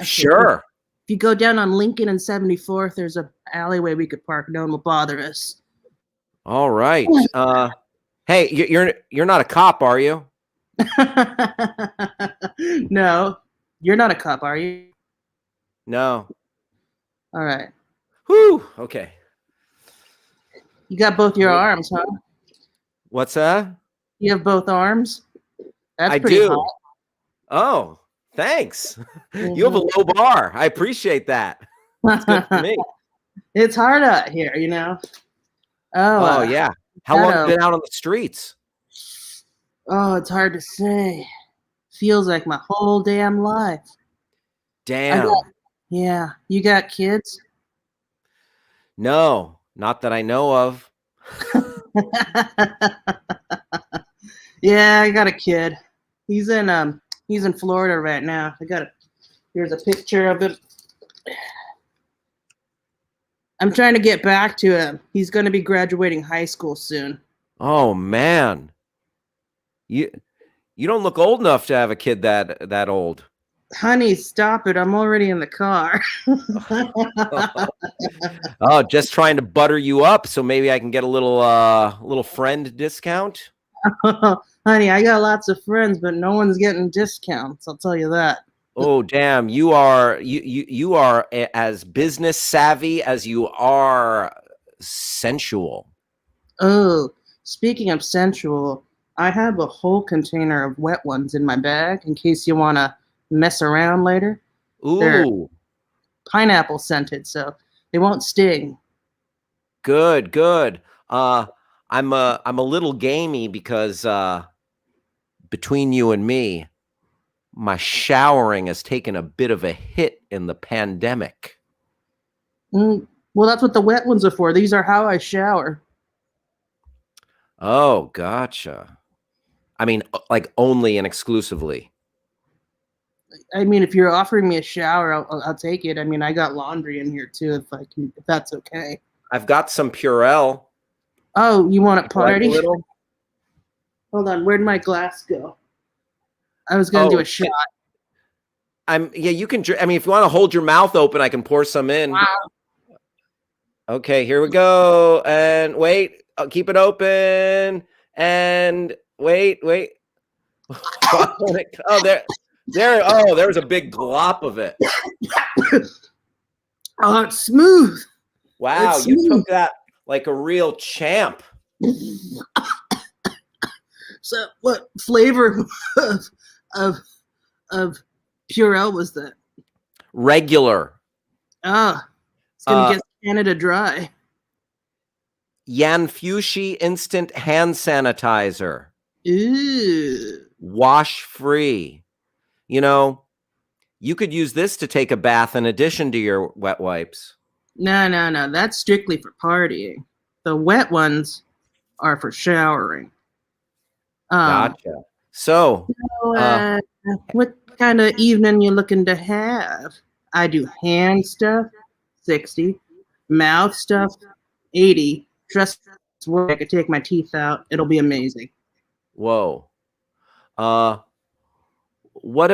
Sure. If you go down on Lincoln and 74th, there's a alleyway we could park. No one will bother us. All right. Hey, you're not a cop, are you? No, you're not a cop, are you? No. All right. Whew. Okay. You got both your arms, huh? What's that? You have both arms? That's I pretty do. hot. Oh, thanks. You have a low bar. I appreciate that. That's good for me. It's hard out here, you know. Oh yeah. How long have you been out on the streets? Oh, it's hard to say. Feels like my whole damn life. Damn. Yeah. You got kids? No, not that I know of. Yeah, I got a kid. He's in Florida right now. Here's a picture of him. I'm trying to get back to him. He's going to be graduating high school soon. Oh man. You don't look old enough to have a kid that old. Honey, stop it. I'm already in the car. Oh, just trying to butter you up so maybe I can get a little friend discount. Honey, I got lots of friends, but no one's getting discounts. I'll tell you that. Oh damn, you are as business savvy as you are sensual. Oh, speaking of sensual, I have a whole container of wet ones in my bag in case you want to mess around later. They're Ooh, pineapple scented, so they won't sting. good. I'm a little gamey because between you and me, my showering has taken a bit of a hit in the pandemic. Well, that's what the wet ones are for. These are how I shower. Oh, gotcha. I mean, like only and exclusively. I mean, if you're offering me a shower, I'll take it. I mean, I got laundry in here too, if that's okay. I've got some Purell. Oh, you want to Like party? a little? Hold on, where'd my glass go? I was gonna do a shot. Yeah, you can. I mean, if you want to hold your mouth open, I can pour some in. Wow. Okay, here we go. And wait, I'll keep it open. And wait. Oh, there. Oh, there was a big glop of it. Oh, it's smooth. Wow, It's you smooth. took that like a real champ. So, what flavor of Purell was that? Regular. Ah, it's gonna get Canada dry. Yanfushi instant hand sanitizer. Ooh. Wash free. You know, you could use this to take a bath in addition to your wet wipes. No. That's strictly for partying. The wet ones are for showering. Gotcha. So, What kind of evening you looking to have? I do hand stuff, 60. Mouth stuff, 80. Trust me, I could take my teeth out. It'll be amazing. whoa. What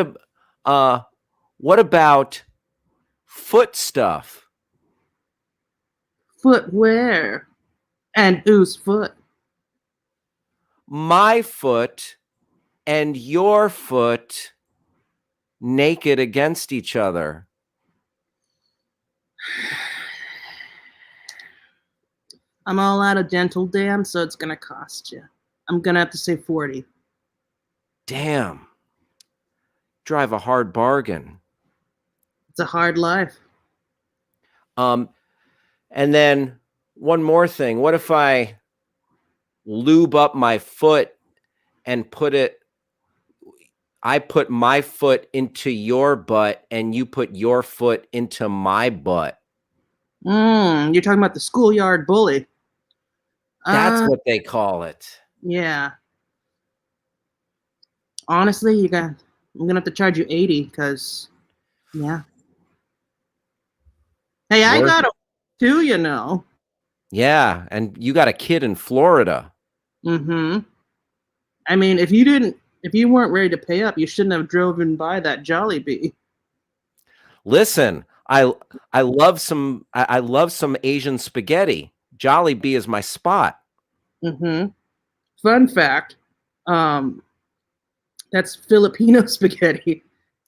what about foot stuff? Footwear. And whose foot? My foot and your foot naked against each other. I'm all out of dental dam, so it's gonna cost you. I'm gonna have to say 40. Damn. Drive a hard bargain. It's a hard life. And then one more thing. What if I lube up my foot and I put my foot into your butt and you put your foot into my butt? You're talking about the schoolyard bully. That's what they call it. Yeah. Honestly, I'm gonna have to charge you 80 because, yeah. Hey, I Worth got a too, you know. Yeah, and you got a kid in Florida. Mm-hmm. I mean, if you weren't ready to pay up, you shouldn't have driven by that Jollibee. Listen, I love some Asian spaghetti. Jollibee is my spot. Mm-hmm. Fun fact, that's Filipino spaghetti,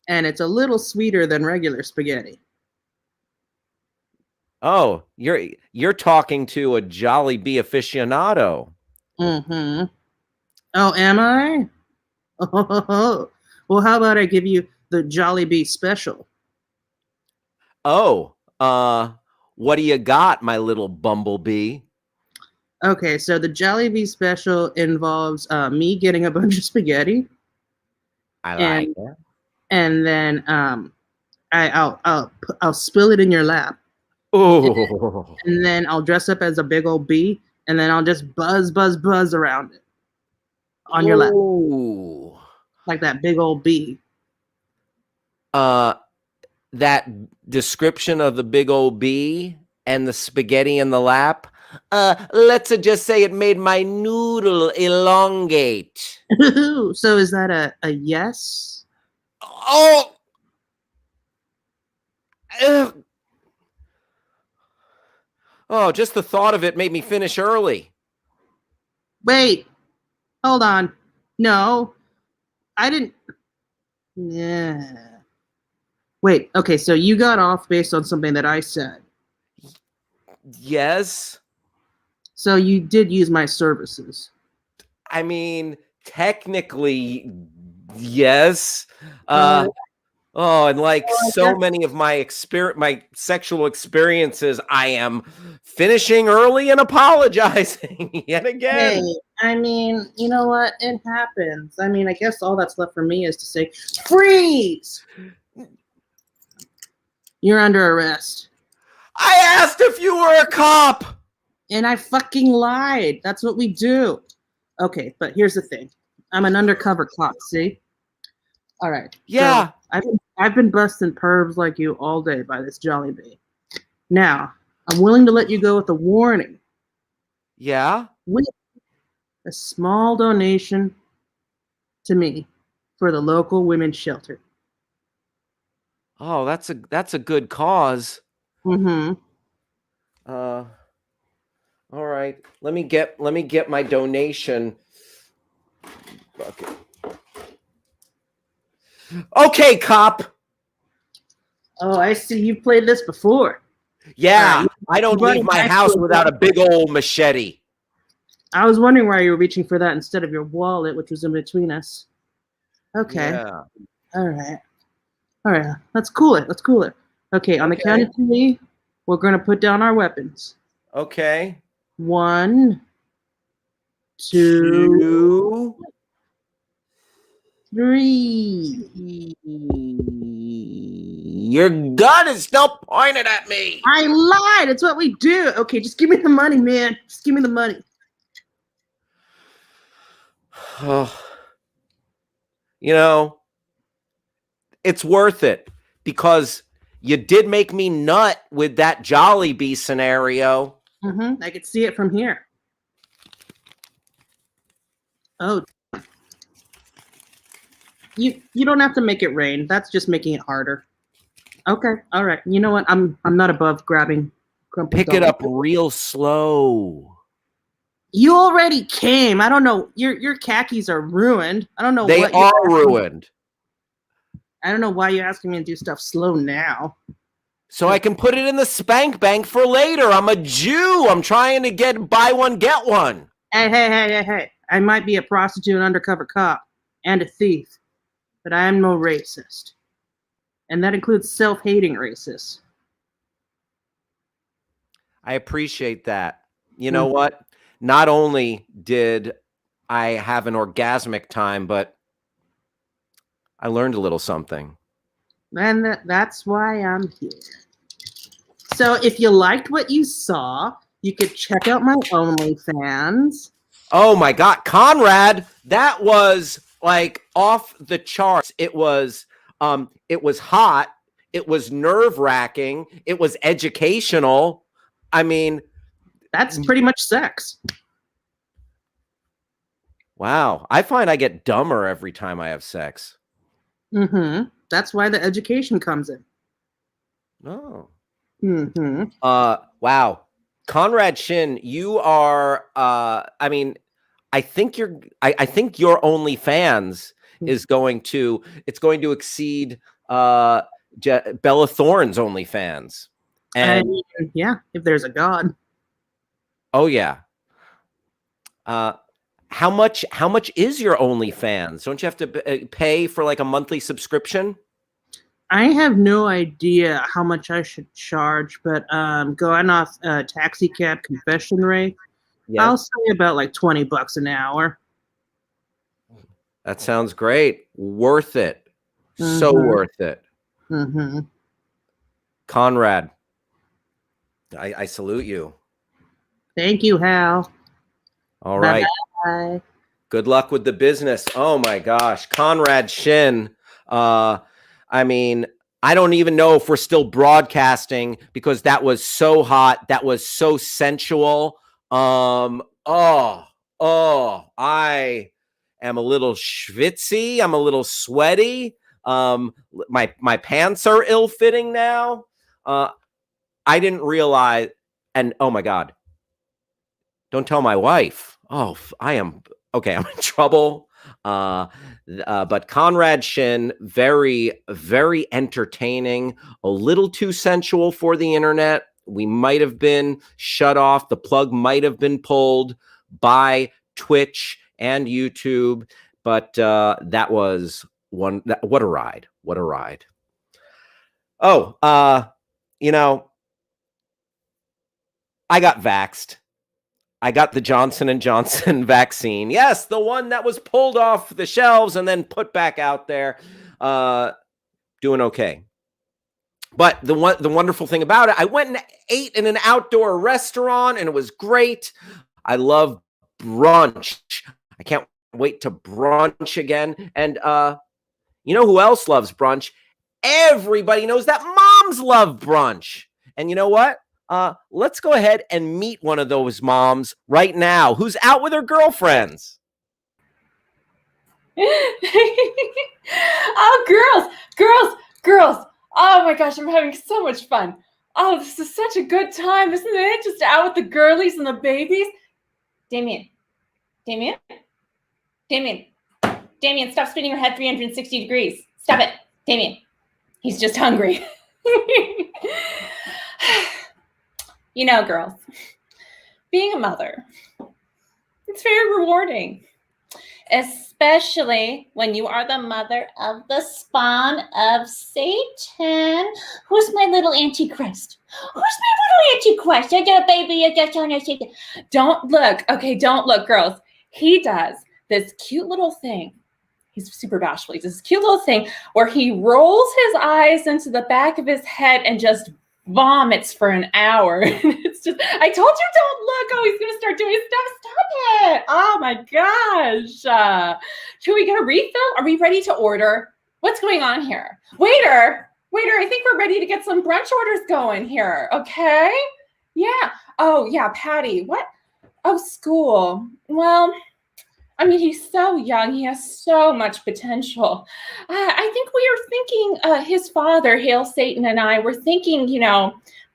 and it's a little sweeter than regular spaghetti. Oh, you're talking to a Jollibee aficionado. Mm-hmm. Oh, am I? Oh, well, how about I give you the Jollibee special? Oh, what do you got, my little bumblebee? Okay, so the Jollibee special involves me getting a bunch of spaghetti. I like it. And then I'll spill it in your lap. Oh, And then I'll dress up as a big old bee, and then I'll just buzz around it on your lap, Ooh. like that big old bee. That description of the big old bee and the spaghetti in the lap. Let's just say it made my noodle elongate. So is that a yes? Oh. Ugh. Oh, just the thought of it made me finish early. Wait, hold on. No, I didn't. Yeah. Wait, okay, so you got off based on something that I said. Yes. So you did use my services. I mean, technically, yes. And like so many of my sexual experiences, I am finishing early and apologizing yet again. Hey, I mean, you know what? It happens. I mean, I guess all that's left for me is to say, freeze! You're under arrest. I asked if you were a cop. And I fucking lied. That's what we do. Okay, but here's the thing. I'm an undercover cop, see? All right. Yeah. So I've been busting pervs like you all day by this Jollibee. Now, I'm willing to let you go with a warning. Yeah. With a small donation to me for the local women's shelter. Oh, that's a good cause. Mm-hmm. All right. Let me get my donation bucket. Okay, cop. Oh, I see. You've played this before. Yeah, Right. I don't Buddy, leave my back house to- without a big old machete. I was wondering why you were reaching for that instead of your wallet, which was in between us. Okay. Yeah. All right. All right. Let's cool it. Okay. On the count of 3, we're going to put down our weapons. Okay. 1, 2, 2. 3. Your gun is still pointed at me. I lied. It's what we do. Okay, just give me the money, man. Just give me the money. Oh. You know, it's worth it because you did make me nut with that Jollibee scenario. Mm-hmm. I could see it from here. Oh. You don't have to make it rain. That's just making it harder. Okay, all right. You know what? I'm not above grabbing crumpled Pick it dog. up real slow. You already came. I don't know. Your khakis are ruined. I don't know They what you're are asking- ruined. I don't know why you're asking me to do stuff slow now. So I can put it in the spank bank for later. I'm a Jew. I'm trying to buy one, get one. Hey. I might be a prostitute, undercover cop, and a thief, but I am no racist. And that includes self-hating racists. I appreciate that. You know what? Not only did I have an orgasmic time, but I learned a little something. And that's why I'm here. So if you liked what you saw, you could check out my OnlyFans. Oh my God, Conrad, that was like off the charts. It was hot. It was nerve-wracking. It was educational. I mean, That's pretty much sex. wow. I find I get dumber every time I have sex. Mm-hmm. That's why the education comes in. Oh. Mm-hmm. Wow. Conrad Shin, you are I mean, I think your OnlyFans is going to exceed Bella Thorne's OnlyFans. And yeah, if there's a God. oh yeah. How much is your OnlyFans? Don't you have to pay for like a monthly subscription? I have no idea how much I should charge, but going off taxi cab confession rate, I'll say about like $20 an hour. That sounds great. Worth it. So worth it. Mm-hmm. Conrad, I salute you. Thank you, Hal. All right. Bye. Good luck with the business. Oh my gosh. Conrad Shin. I mean, I don't even know if we're still broadcasting because that was so hot. That was so sensual. I am a little schwitzy. I'm a little sweaty. My pants are ill-fitting now. I didn't realize, and oh my God, don't tell my wife. Oh, I'm in trouble. But Conrad Shin, very, very entertaining, a little too sensual for the internet. We might have been shut off. The plug might have been pulled by Twitch and YouTube, but that was what a ride. What a ride. Oh, I got vaxxed. I got the Johnson & Johnson vaccine. Yes, the one that was pulled off the shelves and then put back out there. Doing okay. But the wonderful thing about it, I went and ate in an outdoor restaurant and it was great. I love brunch. I can't wait to brunch again. And you know who else loves brunch? Everybody knows that moms love brunch. And you know what? Let's go ahead and meet one of those moms right now who's out with her girlfriends. Oh, girls. Oh my gosh, I'm having so much fun. Oh, this is such a good time, isn't it? Just out with the girlies and the babies. Damien, stop spinning your head 360 degrees. Stop it, Damien. He's just hungry. You know, girls, being a mother, it's very rewarding, especially when you are the mother of the spawn of Satan. Who's my little antichrist? I got a baby. I got on Satan. Don't look, girls. He does this cute little thing. He's super bashful. He does this cute little thing where he rolls his eyes into the back of his head and just vomits for an hour. It's just, I told you don't look. Oh, he's gonna start doing stuff. Stop it. Oh my gosh. Should we get a refill? Are we ready to order? What's going on here? Waiter, I think we're ready to get some brunch orders going here. Okay. Yeah. Oh yeah, Patty. What? Oh, school. Well, I mean, he's so young. He has so much potential. I think we are thinking, his father, Hail Satan, and I were thinking,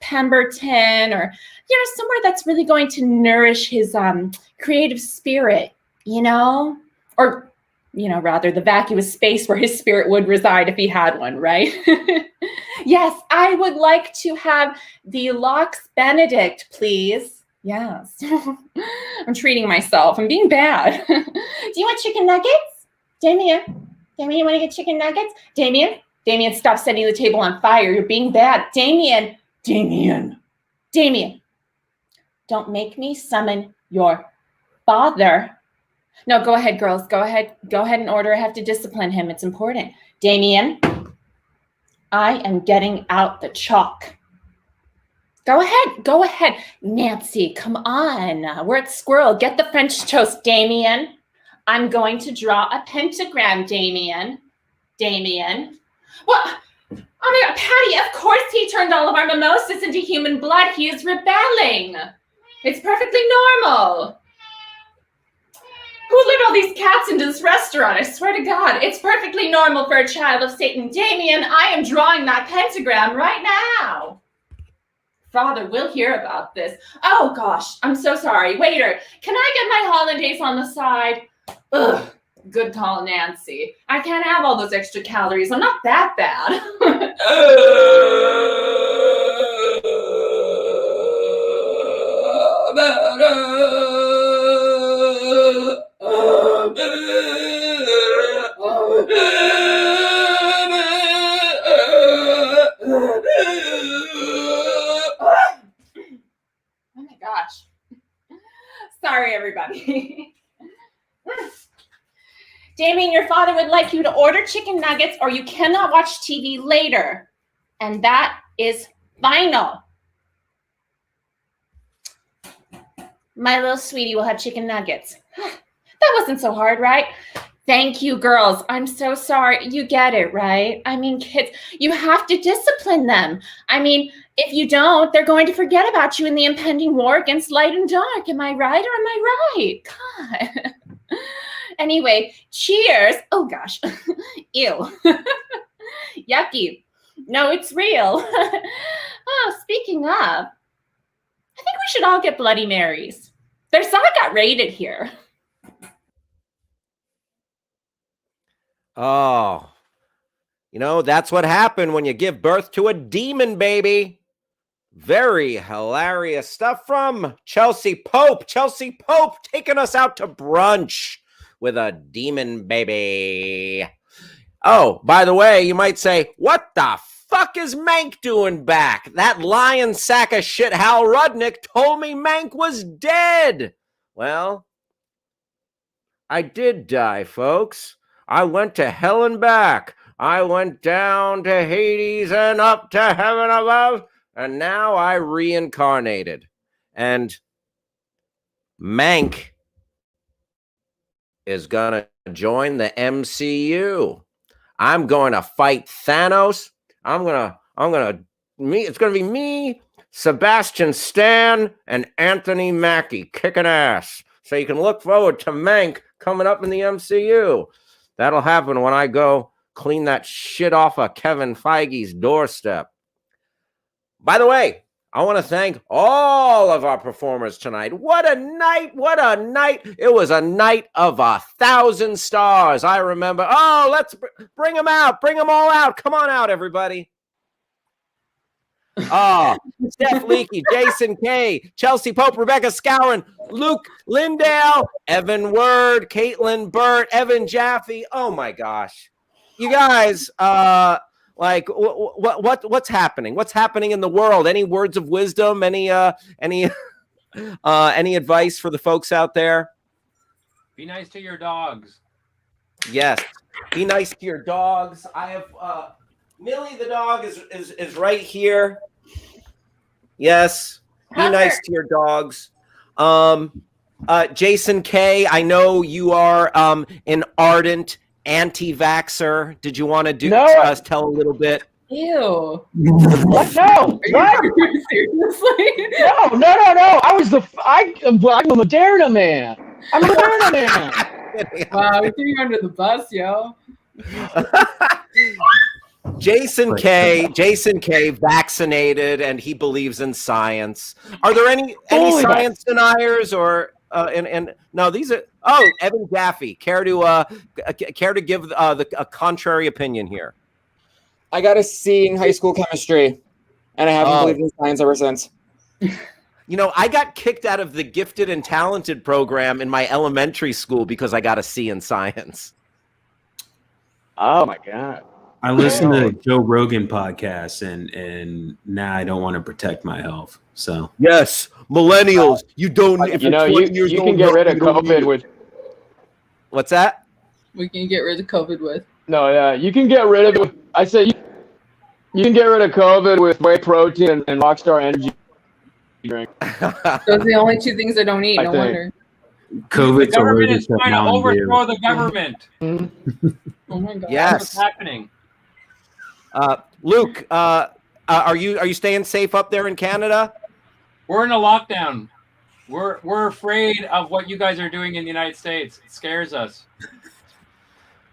Pemberton, or, somewhere that's really going to nourish his creative spirit, or, rather the vacuous space where his spirit would reside if he had one, right? Yes, I would like to have the Lox Benedict, please. Yes. I'm treating myself. I'm being bad. Do you want chicken nuggets? Damien, you want to get chicken nuggets? Damien, stop setting the table on fire. You're being bad. Damien. Don't make me summon your father. No, go ahead, girls. Go ahead and order. I have to discipline him. It's important. Damien, I am getting out the chalk. Go ahead. Nancy, come on. We're at Squirrel. Get the French toast, Damien. I'm going to draw a pentagram, Damien. Well, oh my God, Patty, of course he turned all of our mimosas into human blood. He is rebelling. It's perfectly normal. Who let all these cats into this restaurant? I swear to God, it's perfectly normal for a child of Satan. Damien, I am drawing that pentagram right now. Father will hear about this. Oh gosh, I'm so sorry. Waiter, can I get my hollandaise on the side? Ugh, good call, Nancy. I can't have all those extra calories. I'm not that bad. Oh my gosh. Sorry, everybody. Damien, your father would like you to order chicken nuggets or you cannot watch TV later. And that is final. My little sweetie will have chicken nuggets. That wasn't so hard, right? Thank you, girls. I'm so sorry. You get it, right? I mean, kids, you have to discipline them. I mean, if you don't, they're going to forget about you in the impending war against light and dark. Am I right or am I right? God. Anyway, cheers. Oh, gosh. Ew. Yucky. No, it's real. Oh, speaking of, I think we should all get Bloody Marys. Their song got rated here. Oh, that's what happened when you give birth to a demon baby. Very hilarious stuff from Chelsea Pope. Chelsea Pope taking us out to brunch with a demon baby. Oh, by the way, you might say, what the fuck is Mank doing back? That lying sack of shit Hal Rudnick told me Mank was dead. Well, I did die, folks. I went to hell and back. I went down to Hades and up to heaven above, and now I reincarnated. And Mank is gonna join the MCU. I'm going to fight Thanos. It's gonna be me, Sebastian Stan, and Anthony Mackie kicking ass. So you can look forward to Mank coming up in the MCU. That'll happen when I go clean that shit off of Kevin Feige's doorstep. By the way, I want to thank all of our performers tonight. What a night. What a night. It was a night of 1,000 stars. I remember. Oh, let's bring them out. Bring them all out. Come on out, everybody. Oh, Steph Leakey, Jason Kay, Chelsea Pope, Rebecca Scourin, Luke Lindale, Evan Word, Caitlin Burt, Evan Jaffe. Oh my gosh, you guys! What's happening? What's happening in the world? Any words of wisdom? Any advice for the folks out there? Be nice to your dogs. Yes, be nice to your dogs. I have Millie the dog is right here. Yes, be nice to your dogs. Jason K, I know you are an ardent anti-vaxxer. Did you want to tell a little bit? Ew. What? No. What? Seriously? No. I'm a Moderna man. I'm a Moderna man. Wow, we threw you under the bus, yo. Jason K vaccinated and he believes in science. Are there any science deniers or and no, these are Evan Jaffe. Care to give a contrary opinion here? I got a C in high school chemistry, and I haven't believed in science ever since. You know, I got kicked out of the gifted and talented program in my elementary school because I got a C in science. Oh my God. I listen to Joe Rogan podcasts and now I don't want to protect my health. So yes, millennials, you don't. If You know, you can get rid of COVID with. What's that? We can get rid of COVID with. No, yeah, you can get rid of it. I said you can get rid of COVID with whey protein and Rockstar Energy drink. Those are the only two things I don't eat. No wonder. COVID's The government allergic is to trying to Mountain Dew. overthrow the government. Oh my God. Yes. That's what's happening. Luke, are you staying safe up there in Canada? We're in a lockdown. We're afraid of what you guys are doing in the United States. It scares us.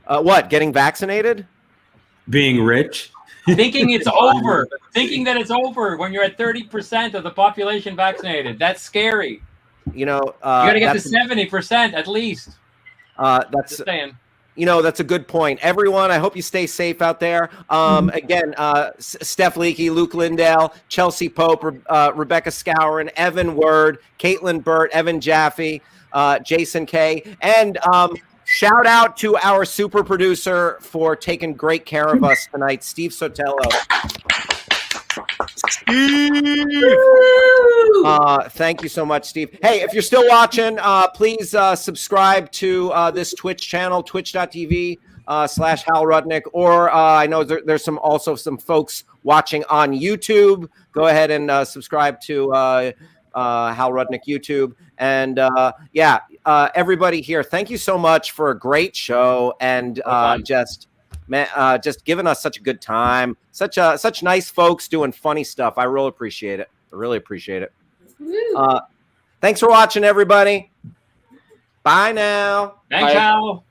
What? Getting vaccinated? Being rich? Thinking it's over. Thinking that it's over when you're at 30% of the population vaccinated. That's scary. You know, You got to get to 70% at least. That's Just saying. You know, that's a good point. Everyone, I hope you stay safe out there. Again, Steph Leakey, Luke Lindell, Chelsea Pope, Rebecca Scourin, Evan Word, Caitlin Burt, Evan Jaffe, Jason K. And shout out to our super producer for taking great care of us tonight, Steve Sotelo. Thank you so much, Steve. Hey, if you're still watching, please subscribe to this Twitch channel, twitch.tv /Hal Rudnick, or I know there's also some folks watching on YouTube. Go ahead and subscribe to Hal Rudnick YouTube. And everybody here, thank you so much for a great show and just giving us such a good time. Such nice folks doing funny stuff. I really appreciate it. Thanks for watching, everybody. Bye now. Thanks, Hal.